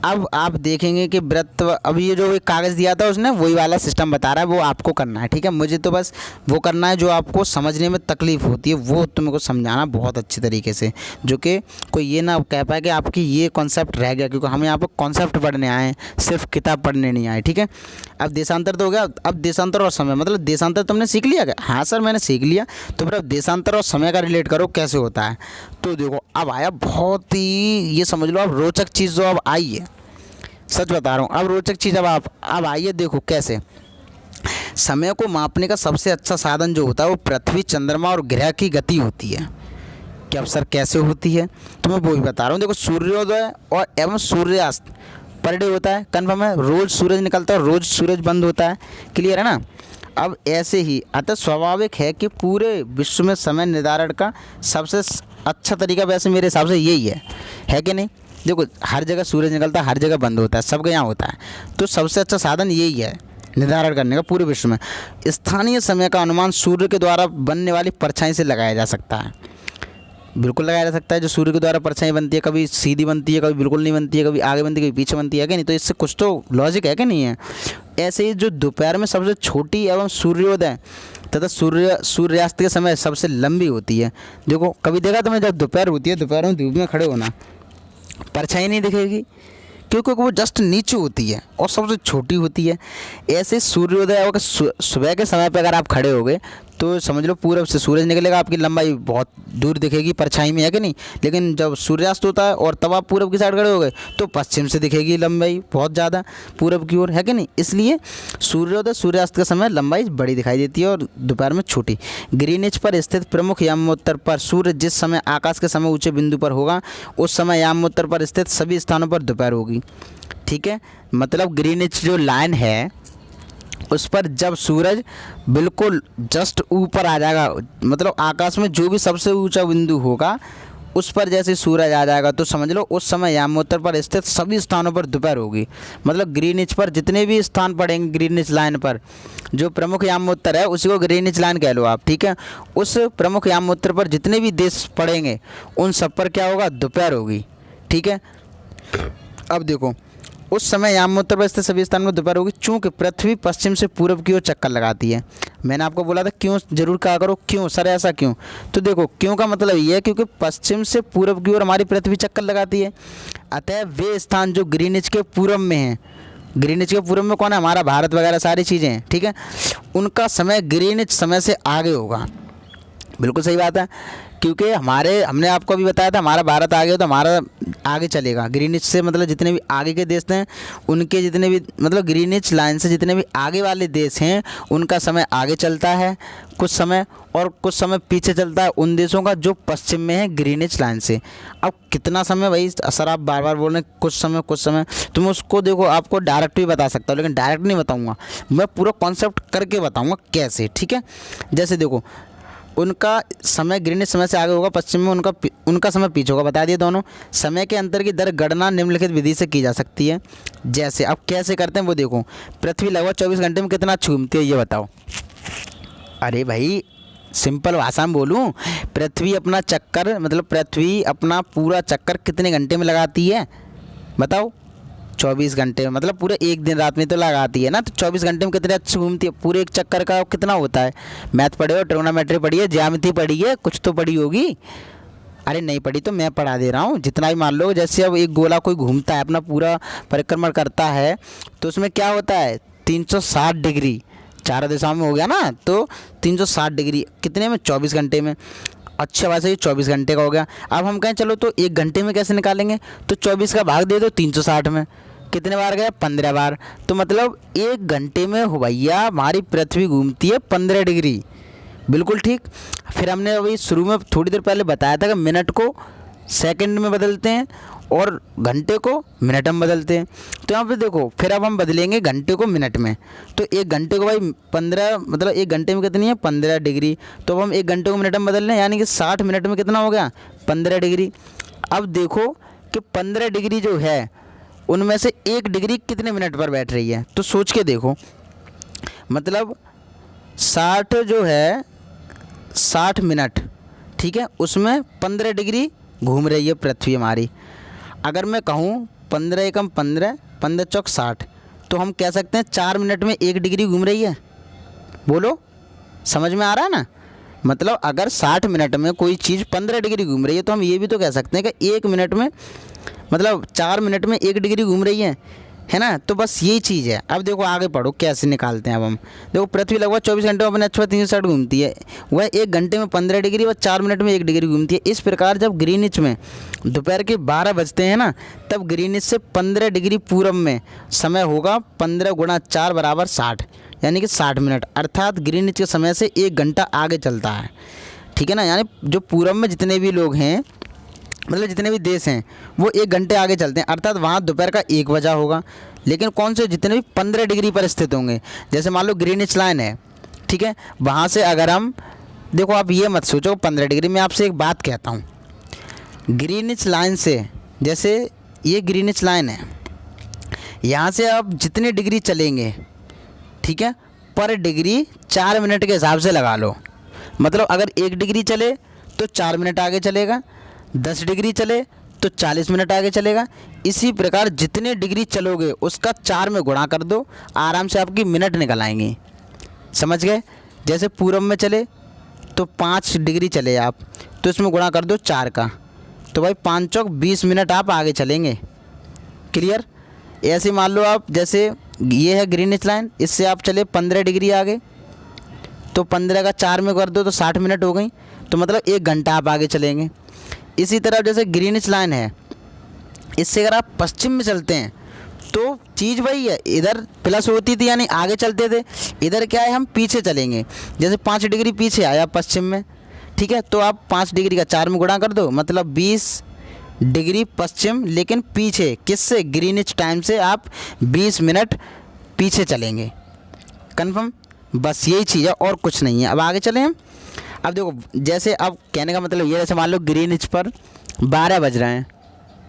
अब आप देखेंगे कि वृत्त, अब ये जो एक कागज़ दिया था उसने वही वाला सिस्टम बता रहा है, वो आपको करना है, ठीक है। मुझे तो बस वो करना है जो आपको समझने में तकलीफ़ होती है, वो तुमको समझाना बहुत अच्छे तरीके से, जो कि कोई ये ना कह पाए कि आपकी ये कॉन्सेप्ट रह गया, क्योंकि हम यहाँ पर कॉन्सेप्ट पढ़ने आए हैं, सिर्फ किताब पढ़ने नहीं आए, ठीक है। अब देशांतर तो हो गया, अब देशांतर और समय, मतलब देशांतर तुमने सीख लिया क्या, हाँ सर मैंने सीख लिया। तो फिर अब देशांतर और समय का रिलेट करो कैसे होता है। तो देखो अब आया बहुत ही, ये समझ लो अब रोचक चीज़ जो अब आई है, सच बता रहा हूँ, अब रोचक चीज़ अब आइए देखो कैसे। समय को मापने का सबसे अच्छा साधन जो होता है वो पृथ्वी, चंद्रमा और ग्रह की गति होती है। कि अब सर कैसे होती है, तो मैं वो भी बता रहा हूँ। देखो सूर्योदय और एवं सूर्यास्त पर डे होता है, कन्फर्म है, रोज़ सूरज निकलता है, रोज़ सूरज बंद होता है, क्लियर है ना। अब ऐसे ही अतः स्वाभाविक है कि पूरे विश्व में समय निर्धारण का सबसे अच्छा तरीका वैसे मेरे हिसाब से यही है कि नहीं। देखो हर जगह सूरज निकलता है, हर जगह बंद होता है, सबके यहाँ होता है, तो सबसे अच्छा साधन यही है निर्धारण करने का पूरे विश्व में। स्थानीय समय का अनुमान सूर्य के द्वारा बनने वाली परछाई से लगाया जा सकता है। बिल्कुल लगाया जा सकता है। जो सूर्य के द्वारा परछाई बनती है, कभी सीधी बनती है, कभी बिल्कुल नहीं बनती है, कभी आगे बनती है, कभी पीछे बनती है कि नहीं, तो इससे कुछ तो लॉजिक है कि नहीं है। ऐसे ही जो दोपहर में सबसे छोटी एवं सूर्योदय तथा सूर्यास्त के समय सबसे लंबी होती है। देखो कभी देखा तुमने, जब दोपहर होती है, दोपहर में धूप में खड़े होना, परछाई नहीं दिखेगी क्योंकि वो जस्ट नीचे होती है और सबसे छोटी होती है। ऐसे सूर्योदय और सुबह के समय पर अगर आप खड़े होगे तो समझ लो पूरब से सूरज निकलेगा, आपकी लंबाई बहुत दूर दिखेगी परछाई में, है कि नहीं। लेकिन जब सूर्यास्त होता है और तब आप पूरब की साइड खड़े हो गए तो पश्चिम से दिखेगी लंबाई बहुत ज़्यादा पूरब की ओर, है कि नहीं। इसलिए सूर्योदय सूर्यास्त के समय लंबाई बड़ी दिखाई देती है और दोपहर में छोटी। ग्रीनिच पर स्थित प्रमुख यामोत्तर पर सूर्य जिस समय आकाश के समय ऊँचे बिंदु पर होगा उस समय यामोत्तर पर स्थित सभी स्थानों पर दोपहर होगी। ठीक है, मतलब ग्रीनिच जो लाइन है उस पर जब सूरज बिल्कुल जस्ट ऊपर आ जाएगा, मतलब आकाश में जो भी सबसे ऊंचा बिंदु होगा उस पर जैसे सूरज आ जाएगा तो समझ लो उस समय यामोत्तर पर स्थित सभी स्थानों पर दोपहर होगी। मतलब ग्रीनिच पर जितने भी स्थान पड़ेंगे ग्रीनिच लाइन पर, जो प्रमुख यामोत्तर है उसी को ग्रीनिच लाइन कह लो आप, ठीक है। उस प्रमुख यामोत्तर पर जितने भी देश पड़ेंगे उन सब पर क्या होगा, दोपहर होगी। ठीक है, अब देखो उस समय यामोत्तर पर स्थित सभी स्थानों में दोपहर होगी। चूँकि पृथ्वी पश्चिम से पूर्व की ओर चक्कर लगाती है। मैंने आपको बोला था क्यों, जरूर कहा करो क्यों सर ऐसा क्यों। तो देखो क्यों का मतलब ये है क्योंकि पश्चिम से पूर्व की ओर हमारी पृथ्वी चक्कर लगाती है। अतः वे स्थान जो ग्रीनिच के पूर्व में हैं, ग्रीनिच के पूर्व में कौन है, हमारा भारत वगैरह सारी चीज़ें हैं, ठीक है, उनका समय ग्रीनिच समय से आगे होगा। बिल्कुल सही बात है, क्योंकि हमने आपको अभी बताया था हमारा भारत आगे हो तो हमारा आगे चलेगा ग्रीनिच से। मतलब जितने भी आगे के देश हैं उनके जितने भी, मतलब ग्रीनिच लाइन से जितने भी आगे वाले देश हैं उनका समय आगे चलता है कुछ समय, और कुछ समय पीछे चलता है उन देशों का जो पश्चिम में है ग्रीनिच लाइन से। अब कितना समय भाई सर आप बार बार बोल रहे हैं कुछ समय, तो मैं उसको देखो आपको डायरेक्ट भी बता सकता हूँ, लेकिन डायरेक्ट नहीं बताऊँगा, मैं पूरा कॉन्सेप्ट करके बताऊँगा कैसे। ठीक है, जैसे देखो उनका समय ग्रीनिच समय से आगे होगा, पश्चिम में उनका समय पीछे होगा, बता दिए दोनों। समय के अंतर की दर गणना निम्नलिखित विधि से की जा सकती है। जैसे अब कैसे करते हैं वो देखो, पृथ्वी लगभग 24 घंटे में कितना घूमती है ये बताओ। अरे भाई सिंपल भाषा में बोलूँ, पृथ्वी अपना चक्कर, मतलब पृथ्वी अपना पूरा चक्कर कितने घंटे में लगाती है बताओ। 24 घंटे में, मतलब पूरे एक दिन रात में तो लगाती है ना, तो 24 घंटे में कितने अच्छे घूमती है। पूरे एक चक्कर का कितना होता है, मैथ पढ़े हो, ट्रिग्नोमेट्री पढ़ी है, ज्यामिति पढ़ी है, कुछ तो पढ़ी होगी। अरे नहीं पढ़ी तो मैं पढ़ा दे रहा हूँ। जितना भी मान लो, जैसे अब एक गोला कोई घूमता है अपना पूरा परिक्रमण करता है तो उसमें क्या होता है 360 डिग्री, चारों दिशाओं में हो गया ना, तो 360 डिग्री कितने में, 24 घंटे में। अच्छा वैसे ये 24 घंटे का हो गया। अब हम कहें चलो तो एक घंटे में कैसे निकालेंगे, तो 24 का भाग दे दो 360 में, कितने बार गया 15 बार। तो मतलब एक घंटे में हो भैया हमारी पृथ्वी घूमती है 15 डिग्री। बिल्कुल ठीक। फिर हमने अभी शुरू में थोड़ी देर पहले बताया था कि मिनट को सेकंड में बदलते हैं और घंटे को मिनट में बदलते हैं। तो यहाँ पे देखो फिर अब हम बदलेंगे घंटे को मिनट में। तो एक घंटे को भाई 15, मतलब एक घंटे में कितनी है 15 डिग्री। तो अब हम एक घंटे को मिनट में बदल रहे हैं, यानी कि 60 मिनट में कितना हो गया 15 डिग्री। अब देखो कि 15 डिग्री जो है उनमें से 1 डिग्री कितने मिनट पर बैठ रही है, तो सोच के देखो। मतलब 60 जो है 60 मिनट, ठीक है, उसमें 15 डिग्री घूम रही है पृथ्वी हमारी। अगर मैं कहूँ 15 एकम 15, 15 चौक 60, तो हम कह सकते हैं 4 मिनट में 1 डिग्री घूम रही है। बोलो समझ में आ रहा है ना। मतलब अगर 60 मिनट में कोई चीज़ 15 डिग्री घूम रही है तो हम ये भी तो कह सकते हैं कि 1 मिनट में, मतलब 4 मिनट में 1 डिग्री घूम रही है ना। तो बस यही चीज़ है। अब देखो आगे पढ़ो कैसे निकालते हैं। अब हम देखो पृथ्वी लगभग 24 घंटे में अपने अक्षर 360 घूमती है, वह 1 घंटे में 15 डिग्री व 4 मिनट में 1 डिग्री घूमती है। इस प्रकार जब ग्रीनिच में दोपहर के 12 बजते हैं ना, तब ग्रीनिच से 15 डिग्री पूरब में समय होगा 15 गुणा 4 बराबर 60, यानी कि 60 मिनट। अर्थात ग्रीनिच के समय से 1 घंटा आगे चलता है। ठीक है ना, यानी जो पूरब में जितने भी लोग हैं, मतलब जितने भी देश हैं, वो 1 घंटे आगे चलते हैं। अर्थात वहाँ दोपहर का 1 बजा होगा। लेकिन कौन से, जितने भी 15 डिग्री पर स्थित होंगे, जैसे मान लो ग्रीनिच लाइन है, ठीक है, वहाँ से अगर हम देखो, आप ये मत सोचो 15 डिग्री। मैं आपसे एक बात कहता हूँ, ग्रीनिच लाइन से, जैसे ये ग्रीनिच लाइन है, यहाँ से आप जितने डिग्री चलेंगे ठीक है, पर डिग्री 4 मिनट के हिसाब से लगा लो। मतलब अगर 1 डिग्री चले तो 4 मिनट आगे चलेगा, 10 डिग्री चले तो 40 मिनट आगे चलेगा। इसी प्रकार जितने डिग्री चलोगे उसका 4 में गुणा कर दो, आराम से आपकी मिनट निकल आएंगी। समझ गए? जैसे पूरब में चले तो 5 डिग्री चले आप, तो इसमें गुणा कर दो 4 का, तो भाई 5 चौक 20 मिनट आप आगे चलेंगे। क्लियर? ऐसे मान लो आप, जैसे ये है ग्रीनिच लाइन, इससे आप चले 15 डिग्री आगे, तो 15 का 4 में कर दो तो 60 मिनट हो गई, तो मतलब 1 घंटा आप आगे चलेंगे। इसी तरह जैसे ग्रीनिच लाइन है, इससे अगर आप पश्चिम में चलते हैं तो चीज़ वही है, इधर प्लस होती थी यानी आगे चलते थे, इधर क्या है हम पीछे चलेंगे। जैसे 5 डिग्री पीछे आया पश्चिम में, ठीक है, तो आप 5 डिग्री का 4 में गुणा कर दो, मतलब 20 डिग्री पश्चिम, लेकिन पीछे किससे? ग्रीनिच टाइम से आप 20 मिनट पीछे चलेंगे। कन्फर्म? बस यही चीज़ है और कुछ नहीं है। अब आगे चलें हम। अब देखो, जैसे अब कहने का मतलब ये, जैसे मान लो ग्रीनिच पर 12 बज रहे हैं,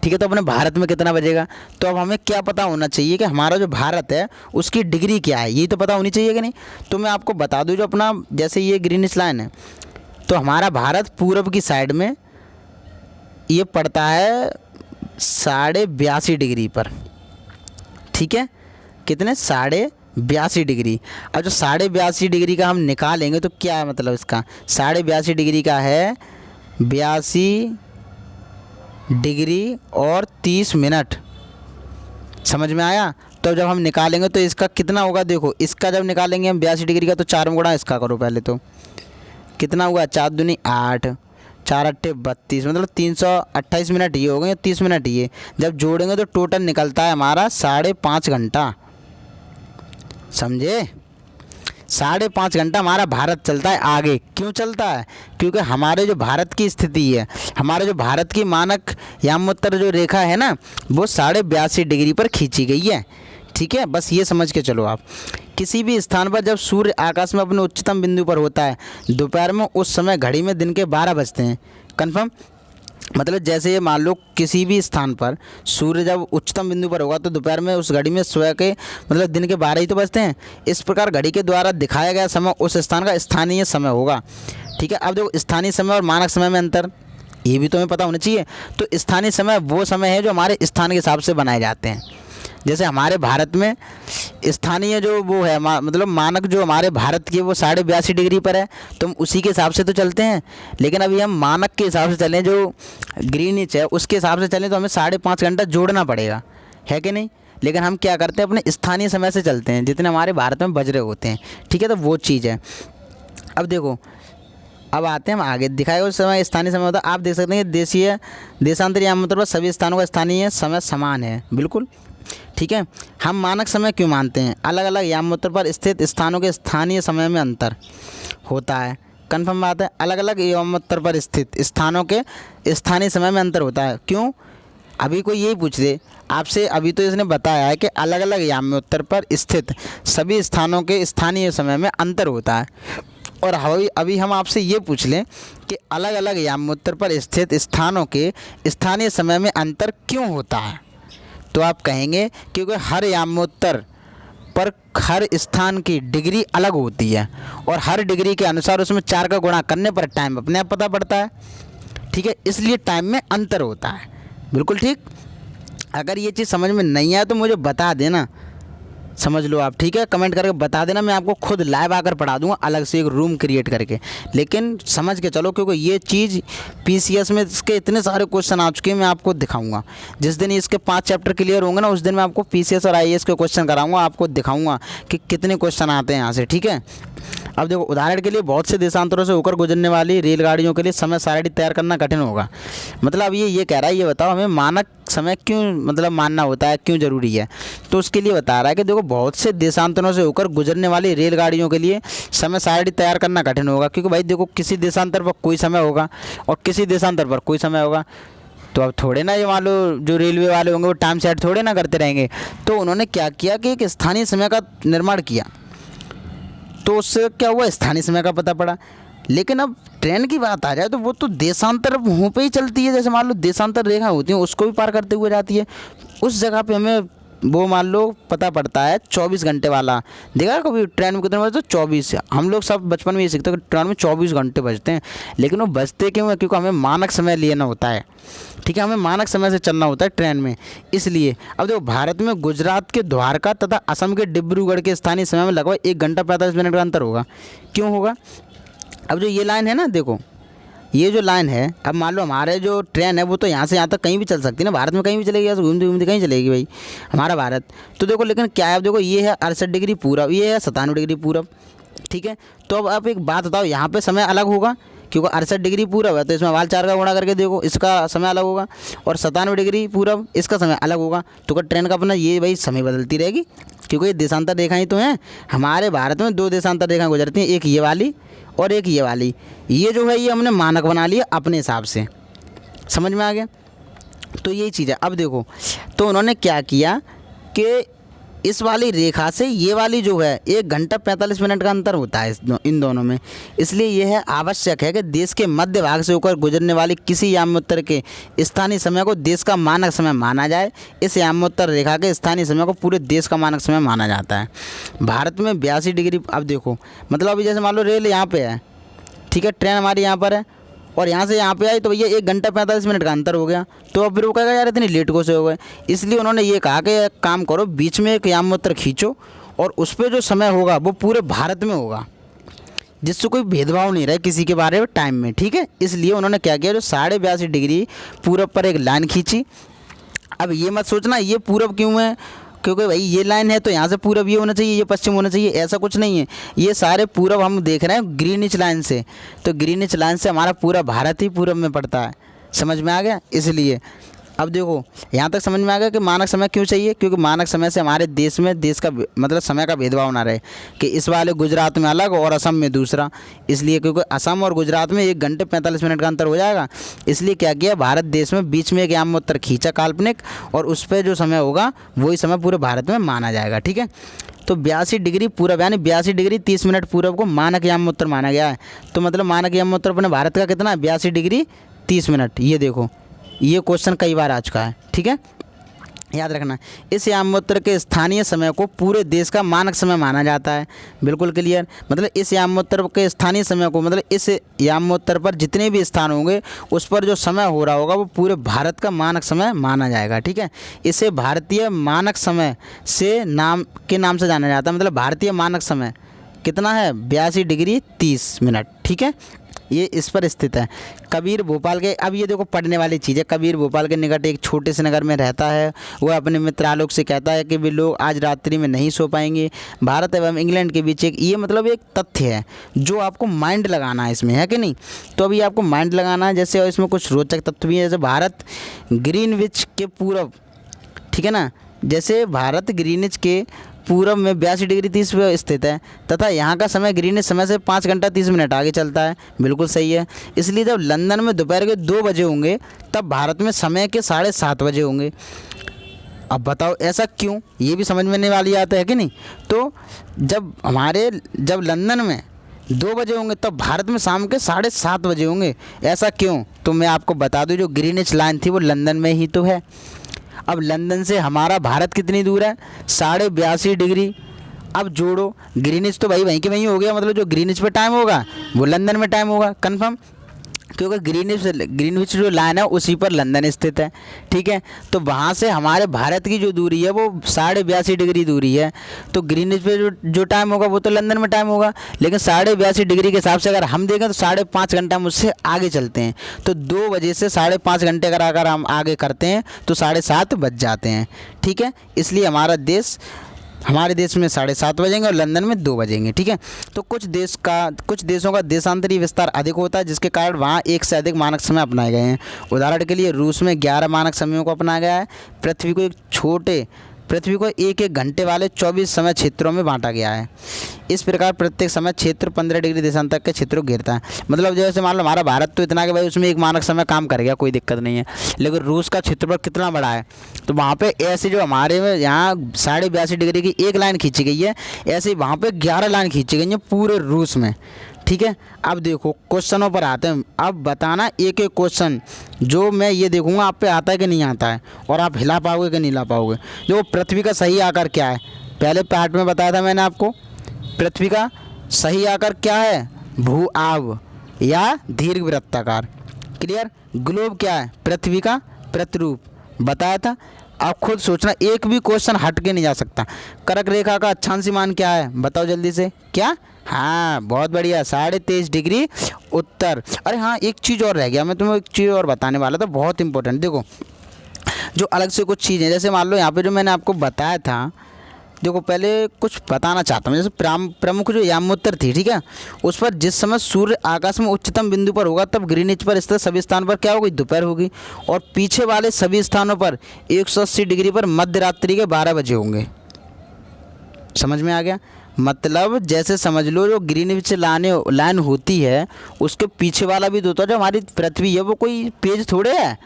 ठीक है, तो अपने भारत में कितना बजेगा? तो अब हमें क्या पता होना चाहिए कि हमारा जो भारत है उसकी डिग्री क्या है, यही तो पता होनी चाहिए कि नहीं। तो मैं आपको बता दूं, जो अपना जैसे ये ग्रीनिच लाइन है, तो हमारा भारत पूरब की साइड में ये पड़ता है 82.5 डिग्री पर, ठीक है, कितने? 82.5 डिग्री। अब जो 82.5 डिग्री का हम निकालेंगे तो क्या है मतलब इसका? 82.5 डिग्री का है 82 डिग्री और 30 मिनट। समझ में आया? तो जब हम निकालेंगे तो इसका कितना होगा? देखो, इसका जब निकालेंगे हम 82 डिग्री का, तो 4 में गुणा इसका करो पहले, तो कितना हुआ? 4 दूनी 8, 4 अट्ठे 32, मतलब 328 मिनट ये हो गए, 30 मिनट ये। जब जोड़ेंगे तो टोटल निकलता है हमारा 5.5 घंटा। समझे? 5.5 घंटा हमारा भारत चलता है आगे। क्यों चलता है? क्योंकि हमारे जो भारत की स्थिति है, हमारे जो भारत की मानक यामोत्तर जो रेखा है ना, वो 82.5 डिग्री पर खींची गई है। ठीक है, बस ये समझ के चलो आप। किसी भी स्थान पर जब सूर्य आकाश में अपने उच्चतम बिंदु पर होता है दोपहर में, उस समय घड़ी में दिन के 12 बजते हैं। कन्फर्म? मतलब जैसे ये मान लो किसी भी स्थान पर सूर्य जब उच्चतम बिंदु पर होगा तो दोपहर में उस घड़ी में सुबह के मतलब दिन के 12 ही तो बजते हैं। इस प्रकार घड़ी के द्वारा दिखाया गया समय उस स्थान का स्थानीय समय होगा। ठीक है, अब देखो, स्थानीय समय और मानक समय में अंतर, ये भी तो हमें पता होना चाहिए। तो स्थानीय समय वो समय है जो हमारे स्थान के हिसाब से बनाए जाते हैं। जैसे हमारे भारत में स्थानीय जो वो है मतलब मानक जो हमारे भारत की वो 82.5 डिग्री पर है, तो हम उसी के हिसाब से तो चलते हैं। लेकिन अभी हम मानक के हिसाब से चलें, जो ग्रीनिच है उसके हिसाब से चलें, तो हमें 5.5 घंटा जोड़ना पड़ेगा, है कि नहीं? लेकिन हम क्या करते हैं, अपने स्थानीय समय से चलते हैं, जितने हमारे भारत में बज रहे होते हैं। ठीक है, तो वो चीज़ है। अब देखो, अब आते हैं हम आगे। दिखाया उस समय स्थानीय समय होता है, आप देख सकते हैं देशीय देशांतरी यामोत्तर पर सभी स्थानों का स्थानीय समय समान है, बिल्कुल। ठीक है, हम मानक समय क्यों मानते हैं? अलग अलग यामोत्तर पर स्थित स्थानों के स्थानीय समय में अंतर होता है। कन्फर्म बात है, अलग अलग यामोत्तर पर स्थित स्थानों के स्थानीय समय में अंतर होता है। क्यों? अभी कोई यही पूछ ले आपसे, अभी तो इसने बताया है कि अलग अलग यामोत्तर पर स्थित सभी स्थानों के स्थानीय समय में अंतर होता है। और अभी हम आपसे ये पूछ लें कि अलग अलग यामोत्तर पर स्थित स्थानों के स्थानीय समय में अंतर क्यों होता है? तो आप कहेंगे क्योंकि हर यामोत्तर पर हर स्थान की डिग्री अलग होती है और हर डिग्री के अनुसार उसमें 4 का गुणा करने पर टाइम अपने आप पता पड़ता है। ठीक है, इसलिए टाइम में अंतर होता है। बिल्कुल ठीक। अगर ये चीज़ समझ में नहीं आए तो मुझे बता देना, समझ लो आप। ठीक है, कमेंट करके बता देना, मैं आपको खुद लाइव आकर पढ़ा दूंगा, अलग से एक रूम क्रिएट करके। लेकिन समझ के चलो, क्योंकि ये चीज़ पीसीएस में इसके इतने सारे क्वेश्चन आ चुके हैं, मैं आपको दिखाऊंगा। जिस दिन इसके 5 चैप्टर क्लियर होंगे ना, उस दिन मैं आपको पीसीएस और आईएएस के क्वेश्चन कराऊंगा, आपको दिखाऊंगा कि कितने क्वेश्चन आते हैं यहाँ से। ठीक है, अब देखो, उदाहरण के लिए बहुत से देशांतरों से होकर गुजरने वाली रेलगाड़ियों के लिए समय सारणी तैयार करना कठिन होगा। मतलब अब ये कह रहा है, ये बताओ हमें मानक समय क्यों मतलब मानना होता है, क्यों ज़रूरी है? तो उसके लिए बता रहा है कि देखो, बहुत से देशांतरों से होकर गुजरने वाली रेलगाड़ियों के लिए समय सारणी तैयार करना कठिन होगा। क्योंकि भाई देखो, किसी देशांतर पर कोई समय होगा और किसी देशांतर पर कोई समय होगा। तो अब थोड़े ना ये मान लो जो रेलवे वाले होंगे वो टाइम सेट थोड़े ना करते रहेंगे। तो उन्होंने क्या किया कि एक स्थानीय समय का निर्माण किया, तो उससे क्या हुआ, स्थानीय समय का पता पड़ा। लेकिन अब ट्रेन की बात आ जाए तो वो तो देशांतर वहाँ पे ही चलती है। जैसे मान लो देशांतर रेखा होती है, उसको भी पार करते हुए जाती है। उस जगह पे हमें वो मान लो पता पड़ता है 24 घंटे वाला। देखा कभी ट्रेन में कितने बजते? 24। हम लोग सब बचपन में ये सीखते हैं कि ट्रेन में 24 घंटे बजते हैं, लेकिन वो बजते क्यों है? क्योंकि हमें मानक समय लेना होता है, ठीक है, हमें मानक समय से चलना होता है ट्रेन में, इसलिए। अब देखो, भारत में गुजरात के द्वारका तथा असम के डिब्रूगढ़ के स्थानीय समय में लगभग 1 घंटा 45 मिनट का अंतर होगा। क्यों होगा? अब जो ये लाइन है ना, देखो ये जो लाइन है, अब मान लो हमारे जो ट्रेन है वो तो यहाँ से यहाँ तक कहीं भी चल सकती है ना, भारत में कहीं भी चलेगी, ऐसे घूमती घूमती कहीं चलेगी भाई हमारा भारत। तो देखो, लेकिन क्या है, अब देखो ये है 68 डिग्री पूरब, ये है 97 डिग्री पूरब, ठीक है। तो अब आप एक बात बताओ, यहाँ पे समय अलग होगा क्योंकि 68 डिग्री पूरब है, तो इसमें वाल 4 का गुणा करके देखो, इसका समय अलग होगा, और 97 डिग्री पूरब इसका समय अलग होगा। तो क्या ट्रेन का अपना ये भाई समय बदलती रहेगी, क्योंकि ये देशांतर रेखाएँ तो हैं हमारे भारत में, 2 देशांतर रेखाएँ गुजरती हैं, एक ये वाली और एक ये वाली। ये जो है ये हमने मानक बना लिया अपने हिसाब से, समझ में आ गया? तो यही चीज़ है। अब देखो, तो उन्होंने क्या किया कि इस वाली रेखा से ये वाली जो है 1 घंटा 45 मिनट का अंतर होता है इन दोनों में, इसलिए यह है आवश्यक है कि देश के मध्य भाग से होकर गुजरने वाली किसी यामोत्तर के स्थानीय समय को देश का मानक समय माना जाए। इस यामोत्तर रेखा के स्थानीय समय को पूरे देश का मानक समय माना जाता है। भारत में 82 डिग्री, अब देखो मतलब अभी जैसे मान लो रेल यहाँ पे है, ठीक है, ट्रेन हमारी यहाँ पर है और यहाँ से यहाँ पे आई, तो भैया 1 घंटा 45 मिनट का अंतर हो गया। तो अब फिर वो कहेगा यार इतनी लेट को से हो गए, इसलिए उन्होंने ये कहा कि एक काम करो, बीच में एक यामोत्तर खींचो और उस पर जो समय होगा वो पूरे भारत में होगा, जिससे कोई भेदभाव नहीं रहे किसी के बारे में टाइम में, ठीक है। इसलिए उन्होंने क्या किया, जो 82.5 डिग्री पूरब पर एक लाइन खींची। अब ये मत सोचना ये पूरब क्यों है, क्योंकि भाई ये लाइन है तो यहाँ से पूरब ये होना चाहिए, ये पश्चिम होना चाहिए, ऐसा कुछ नहीं है। ये सारे पूरब हम देख रहे हैं ग्रीनिच लाइन से, तो ग्रीनिच लाइन से हमारा पूरा भारत ही पूरब में पड़ता है, समझ में आ गया? इसलिए अब देखो यहाँ तक समझ में आ गया कि मानक समय क्यों चाहिए, क्योंकि मानक समय से हमारे देश में देश का मतलब समय का भेदभाव ना रहे कि इस वाले गुजरात में अलग और असम में दूसरा, इसलिए क्योंकि असम और गुजरात में 1 घंटे 45 मिनट का अंतर हो जाएगा। इसलिए क्या किया, भारत देश में बीच में एक यामोत्तर खींचा काल्पनिक, और उस पर जो समय होगा वही समय पूरे भारत में माना जाएगा, ठीक है। तो 82 डिग्री पूरब यानी 82 डिग्री 30 मिनट पूरब को मानक यामोत्तर माना गया है। तो मतलब मानक यामोत्तर अपने भारत का कितना है, 82 डिग्री 30 मिनट। ये देखो ये क्वेश्चन कई बार आ चुका है, ठीक है, याद रखना। इस यामोत्तर के स्थानीय समय को पूरे देश का मानक समय माना जाता है, बिल्कुल क्लियर। मतलब इस यामोत्तर के स्थानीय समय को, मतलब इस यामोत्तर पर जितने भी स्थान होंगे उस पर जो समय हो रहा होगा वो पूरे भारत का मानक समय माना जाएगा, ठीक है। इसे भारतीय मानक समय से नाम से जाना जाता है। मतलब भारतीय मानक समय कितना है, 82 डिग्री 30 मिनट, ठीक है, ये इस पर स्थित है। कबीर भोपाल के, अब ये देखो पढ़ने वाली चीज़ है, कबीर भोपाल के निकट एक छोटे से नगर में रहता है। वह अपने मित्र आलोक से कहता है कि वे लोग आज रात्रि में नहीं सो पाएंगे। भारत एवं इंग्लैंड के बीच एक ये मतलब एक तथ्य है जो आपको माइंड लगाना है इसमें, है कि नहीं? तो अभी आपको माइंड लगाना है जैसे, और इसमें कुछ रोचक तथ्य भी है, जैसे भारत ग्रीनविच के पूरब, ठीक है ना, जैसे भारत ग्रीनविच के पूरब में 82 डिग्री 30 पे स्थित है तथा यहाँ का समय ग्रीनिच समय से 5 घंटा 30 मिनट आगे चलता है, बिल्कुल सही है। इसलिए जब लंदन में दोपहर के 2 बजे होंगे तब भारत में समय के 7:30 बजे होंगे। अब बताओ ऐसा क्यों, ये भी समझ में नहीं वाली बात है कि नहीं? तो जब लंदन में 2 बजे होंगे तब भारत में शाम के 7:30 बजे होंगे, ऐसा क्यों? तो मैं आपको बता दूँ, जो ग्रीनिच लाइन थी वो लंदन में ही तो है। अब लंदन से हमारा भारत कितनी दूर है, 82.5 डिग्री। अब जोड़ो, ग्रीनिच तो भाई वहीं के वहीं हो गया, मतलब जो ग्रीनिच पे टाइम होगा वो लंदन में टाइम होगा, कंफर्म, क्योंकि ग्रीनविच जो लाइन है उसी पर लंदन स्थित है, ठीक है। तो वहाँ से हमारे भारत की जो दूरी है वो 82.5 डिग्री दूरी है। तो ग्रीनविच पे जो टाइम होगा वो तो लंदन में टाइम होगा, लेकिन 82.5 डिग्री के हिसाब से अगर हम देखें तो 5.5 घंटा हम उससे आगे चलते हैं। तो 2 बजे से 5.5 घंटे अगर हम आगे करते हैं तो 7:30 बज जाते हैं, ठीक है। इसलिए हमारे देश में 7:30 बजेंगे और लंदन में 2 बजेंगे, ठीक है। तो कुछ देशों का देशांतरीय विस्तार अधिक होता है, जिसके कारण वहाँ एक से अधिक मानक समय अपनाए गए हैं। उदाहरण के लिए रूस में 11 मानक समयों को अपनाया गया है। पृथ्वी को एक घंटे वाले 24 समय क्षेत्रों में बांटा गया है। इस प्रकार प्रत्येक समय क्षेत्र 15 डिग्री देशांतर के क्षेत्र को घेरता है। मतलब जैसे मान लो हमारा भारत तो इतना कि भाई उसमें एक मानक समय काम कर गया, कोई दिक्कत नहीं है, लेकिन रूस का क्षेत्रफल कितना बड़ा है, तो वहाँ पे ऐसे जो हमारे में यहाँ 82.5 डिग्री की एक लाइन खींची गई है, ऐसे ही वहाँ पे 11 लाइन खींची गई हैं पूरे रूस में, ठीक है। अब देखो क्वेश्चनों पर आते हैं। अब बताना एक एक क्वेश्चन जो मैं ये देखूंगा आप पे आता है कि नहीं आता है और आप हिला पाओगे कि नहीं ला पाओगे। देखो पृथ्वी का सही आकार क्या है, पहले पार्ट में बताया था मैंने आपको। पृथ्वी का सही आकार क्या है, भू आव या दीर्घवृत्ताकार। क्लियर। ग्लोब क्या है, पृथ्वी का प्रतिरूप, बताया था। आप खुद सोचना, एक भी क्वेश्चन हट के नहीं जा सकता। कर्क रेखा का अक्षांशी मान क्या है, बताओ जल्दी से। क्या, हाँ बहुत बढ़िया, 23.5 डिग्री उत्तर। अरे हाँ एक चीज़ और रह गया, मैं तुम्हें एक चीज़ और बताने वाला था, बहुत इंपॉर्टेंट। देखो जो अलग से कुछ चीज़ें, जैसे मान लो यहाँ पे जो मैंने आपको बताया था, देखो पहले कुछ बताना चाहता हूँ। जैसे प्रमुख जो यामोत्तर थी, ठीक है, उस पर जिस समय सूर्य आकाश में उच्चतम बिंदु पर होगा तब ग्रीनिच पर स्थित सभी स्थानों पर क्या होगी, दोपहर होगी। और पीछे वाले सभी स्थानों पर 180 डिग्री पर मध्य रात्रि के 12 बजे होंगे। समझ में आ गया। मतलब जैसे समझ लो जो ग्रीनिच लाइन होती है उसके पीछे वाला भी तो होता है। जो हमारी पृथ्वी है वो कोई पेज थोड़े है,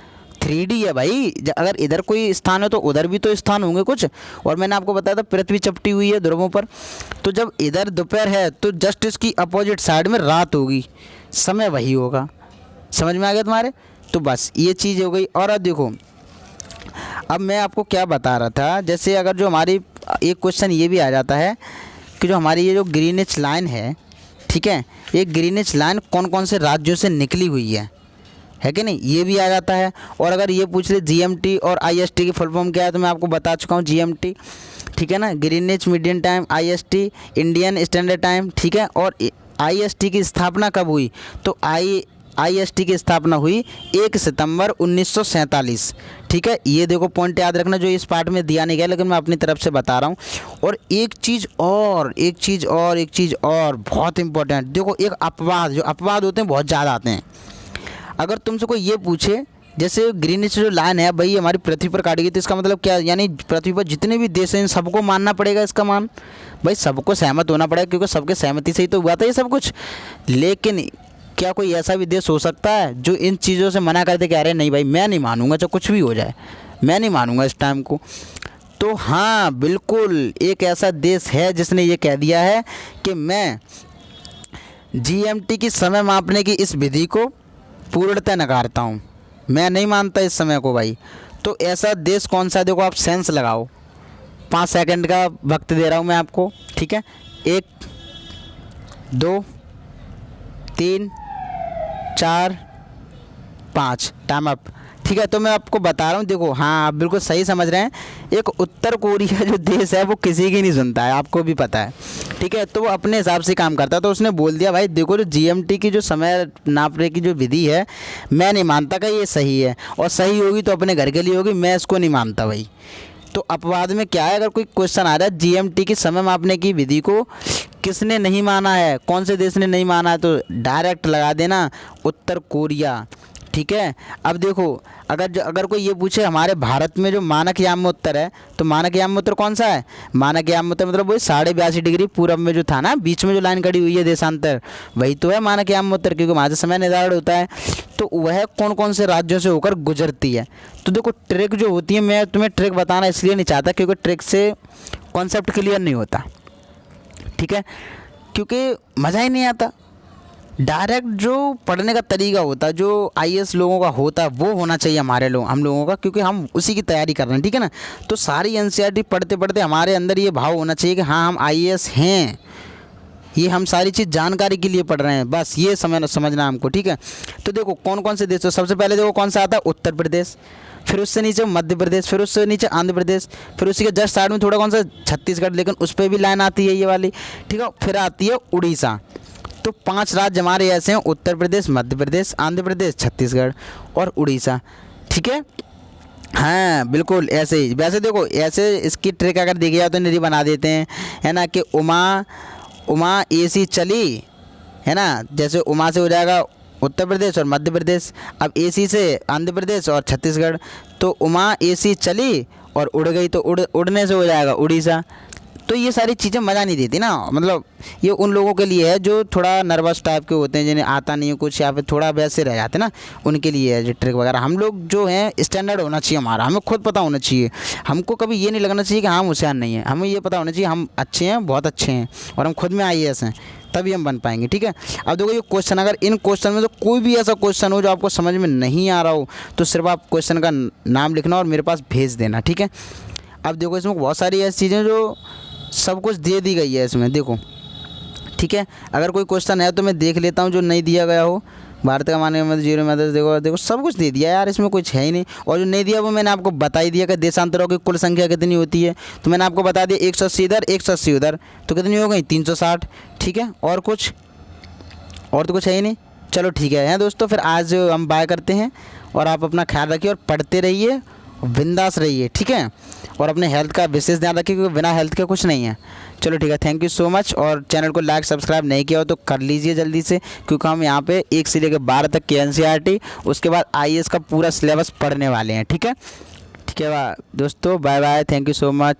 3D है भाई। अगर इधर कोई स्थान है तो उधर भी तो स्थान होंगे कुछ। और मैंने आपको बताया था पृथ्वी चपटी हुई है ध्रुवों पर, तो जब इधर दोपहर है तो जस्ट इसकी अपोजिट साइड में रात होगी, समय वही होगा। समझ में आ गया तुम्हारे। तो बस ये चीज़ हो गई। और अब देखो, अब मैं आपको क्या बता रहा था, जैसे अगर जो हमारी एक क्वेश्चन ये भी आ जाता है कि जो हमारी ये जो ग्रीनिच लाइन है, ठीक है, ये ग्रीनिच लाइन कौन कौन से राज्यों से निकली हुई है कि नहीं, ये भी आ जाता है। और अगर ये पूछ ले GMT और IST की फुल फॉर्म क्या है, तो मैं आपको बता चुका हूँ GMT, ठीक है ना, Greenwich median time, IST Indian standard time, ठीक है। और IST की स्थापना कब हुई, तो IST की स्थापना हुई 1 सितंबर 1947, ठीक है। ये देखो पॉइंट याद रखना जो इस पार्ट में दिया नहीं गया, लेकिन मैं अपनी तरफ से बता रहा हूँ। और एक चीज़ और बहुत इंपॉर्टेंट, देखो एक अपवाद, जो अपवाद होते हैं बहुत ज़्यादा आते हैं। अगर तुमसे कोई ये पूछे जैसे ग्रीनिच जो लाइन है भाई हमारी पृथ्वी पर काटी गई, तो इसका मतलब क्या, यानी पृथ्वी पर जितने भी देश हैं इन सबको मानना पड़ेगा इसका मान, भाई सबको सहमत होना पड़ेगा, क्योंकि सबके सहमति से ही तो हुआ था ये सब कुछ। लेकिन क्या कोई ऐसा भी देश हो सकता है जो इन चीज़ों से मना करते कह रहे हैं नहीं भाई मैं नहीं मानूंगा, चाहे कुछ भी हो जाए मैं नहीं मानूंगा इस टाइम को। तो हाँ बिल्कुल एक ऐसा देश है जिसने ये कह दिया है कि मैं GMT की समय मापने की इस विधि को पूर्णतः नकारता हूँ, मैं नहीं मानता इस समय को भाई। तो ऐसा देश कौन सा है, देखो आप सेंस लगाओ, 5 सेकंड का वक्त दे रहा हूँ मैं आपको, ठीक है। 1 2 3 4 5 टाइम अप, ठीक है। तो मैं आपको बता रहा हूँ, देखो हाँ आप बिल्कुल सही समझ रहे हैं। एक उत्तर कोरिया जो देश है वो किसी की नहीं सुनता है, आपको भी पता है, ठीक है। तो वो अपने हिसाब से काम करता है, तो उसने बोल दिया भाई देखो जो GMT की जो समय नापने की जो विधि है मैं नहीं मानता कि ये सही है, और सही होगी तो अपने घर के लिए होगी, मैं इसको नहीं मानता भाई। तो अपवाद में क्या है, अगर कोई क्वेश्चन आ रहा है GMT की समय मापने की विधि को किसने नहीं माना है, कौन से देश ने नहीं माना है, तो डायरेक्ट लगा देना उत्तर कोरिया, ठीक है। अब देखो अगर कोई ये पूछे हमारे भारत में जो मानक यामोत्तर है, तो मानक यामोत्तर कौन सा है, मानक यामोत्तर मतलब वही 82.5 डिग्री पूरब में जो था ना, बीच में जो लाइन खड़ी हुई है देशांतर, वही तो है मानक यामोत्तर, क्योंकि वहाँ से समय निर्धारण होता है। तो वह कौन कौन से राज्यों से होकर गुजरती है। तो देखो ट्रिक जो होती है, मैं तुम्हें ट्रिक बताना इसलिए नहीं चाहता क्योंकि ट्रिक से कॉन्सेप्ट क्लियर नहीं होता, ठीक है, क्योंकि मज़ा ही नहीं आता। डायरेक्ट जो पढ़ने का तरीका होता है जो IAS लोगों का होता है वो होना चाहिए हम लोगों का, क्योंकि हम उसी की तैयारी कर रहे हैं, ठीक है ना। तो सारी NCERT पढ़ते पढ़ते हमारे अंदर ये भाव होना चाहिए कि हाँ हम IAS हैं, ये हम सारी चीज़ जानकारी के लिए पढ़ रहे हैं, बस ये समझना हमको, ठीक है। तो देखो कौन कौन से देश, तो सबसे पहले देखो कौन सा आता है, उत्तर प्रदेश, फिर उससे नीचे मध्य प्रदेश, फिर उससे नीचे आंध्र प्रदेश, फिर उसी के जस्ट साइड में थोड़ा कौन सा छत्तीसगढ़, लेकिन उस पर भी लाइन आती है ये वाली, ठीक है। फिर आती है उड़ीसा। तो 5 राज्य हमारे ऐसे हैं, उत्तर प्रदेश, मध्य प्रदेश, आंध्र प्रदेश, छत्तीसगढ़ और उड़ीसा, ठीक है। हाँ बिल्कुल ऐसे ही। वैसे देखो ऐसे इसकी ट्रिक अगर देखी जाए तो निरी बना देते हैं, है ना, कि उमा AC चली, है ना, जैसे उमा से हो जाएगा उत्तर प्रदेश और मध्य प्रदेश, अब AC से आंध्र प्रदेश और छत्तीसगढ़, तो उमा AC चली और उड़ गई, तो उड़ने से हो जाएगा उड़ीसा। तो ये सारी चीज़ें मज़ा नहीं देती ना, मतलब ये उन लोगों के लिए है जो थोड़ा नर्वस टाइप के होते हैं, जिन्हें आता नहीं है कुछ या फिर थोड़ा वैसे रह जाते हैं ना, उनके लिए है जो ट्रिक वगैरह। हम लोग जो हैं स्टैंडर्ड होना चाहिए हमारा, हमें खुद पता होना चाहिए, हमको कभी ये नहीं लगना चाहिए कि हम होशियार नहीं है, हमें ये पता होना चाहिए हम अच्छे हैं, बहुत अच्छे हैं और हम खुद में IAS हैं, तभी हम बन पाएंगे। ठीक है, अब देखो ये क्वेश्चन, अगर इन क्वेश्चन में से कोई भी ऐसा क्वेश्चन हो जो आपको समझ में नहीं आ रहा हो तो सिर्फ आप क्वेश्चन का नाम लिखना और मेरे पास भेज देना। ठीक है, अब देखो इसमें बहुत सारी ऐसी चीज़ें जो सब कुछ दे दी गई है इसमें, देखो। ठीक है, अगर कोई क्वेश्चन है तो मैं देख लेता हूँ जो नहीं दिया गया हो। भारत का मानव में जीरो मेथड, देखो सब कुछ दे दिया यार, इसमें कुछ है ही नहीं। और जो नहीं दिया वो मैंने आपको बता ही दिया कि देशांतरों की कुल संख्या कितनी होती है, तो मैंने आपको बता दिया 180 इधर 180 उधर, तो कितनी हो गई 360। ठीक है, और तो कुछ है ही नहीं। चलो ठीक है दोस्तों, फिर आज हम बाय करते हैं और आप अपना ख्याल रखिए और पढ़ते रहिए, बिंदास रहिए। ठीक है, और अपने हेल्थ का विशेष ध्यान रखिए क्योंकि बिना हेल्थ के कुछ नहीं है। चलो ठीक है, थैंक यू सो मच। और चैनल को लाइक सब्सक्राइब नहीं किया हो तो कर लीजिए जल्दी से, क्योंकि हम यहाँ पे 1 से लेकर 12 तक के NCERT, उसके बाद IAS का पूरा सिलेबस पढ़ने वाले हैं। ठीक है दोस्तों, bye bye, thank you so much.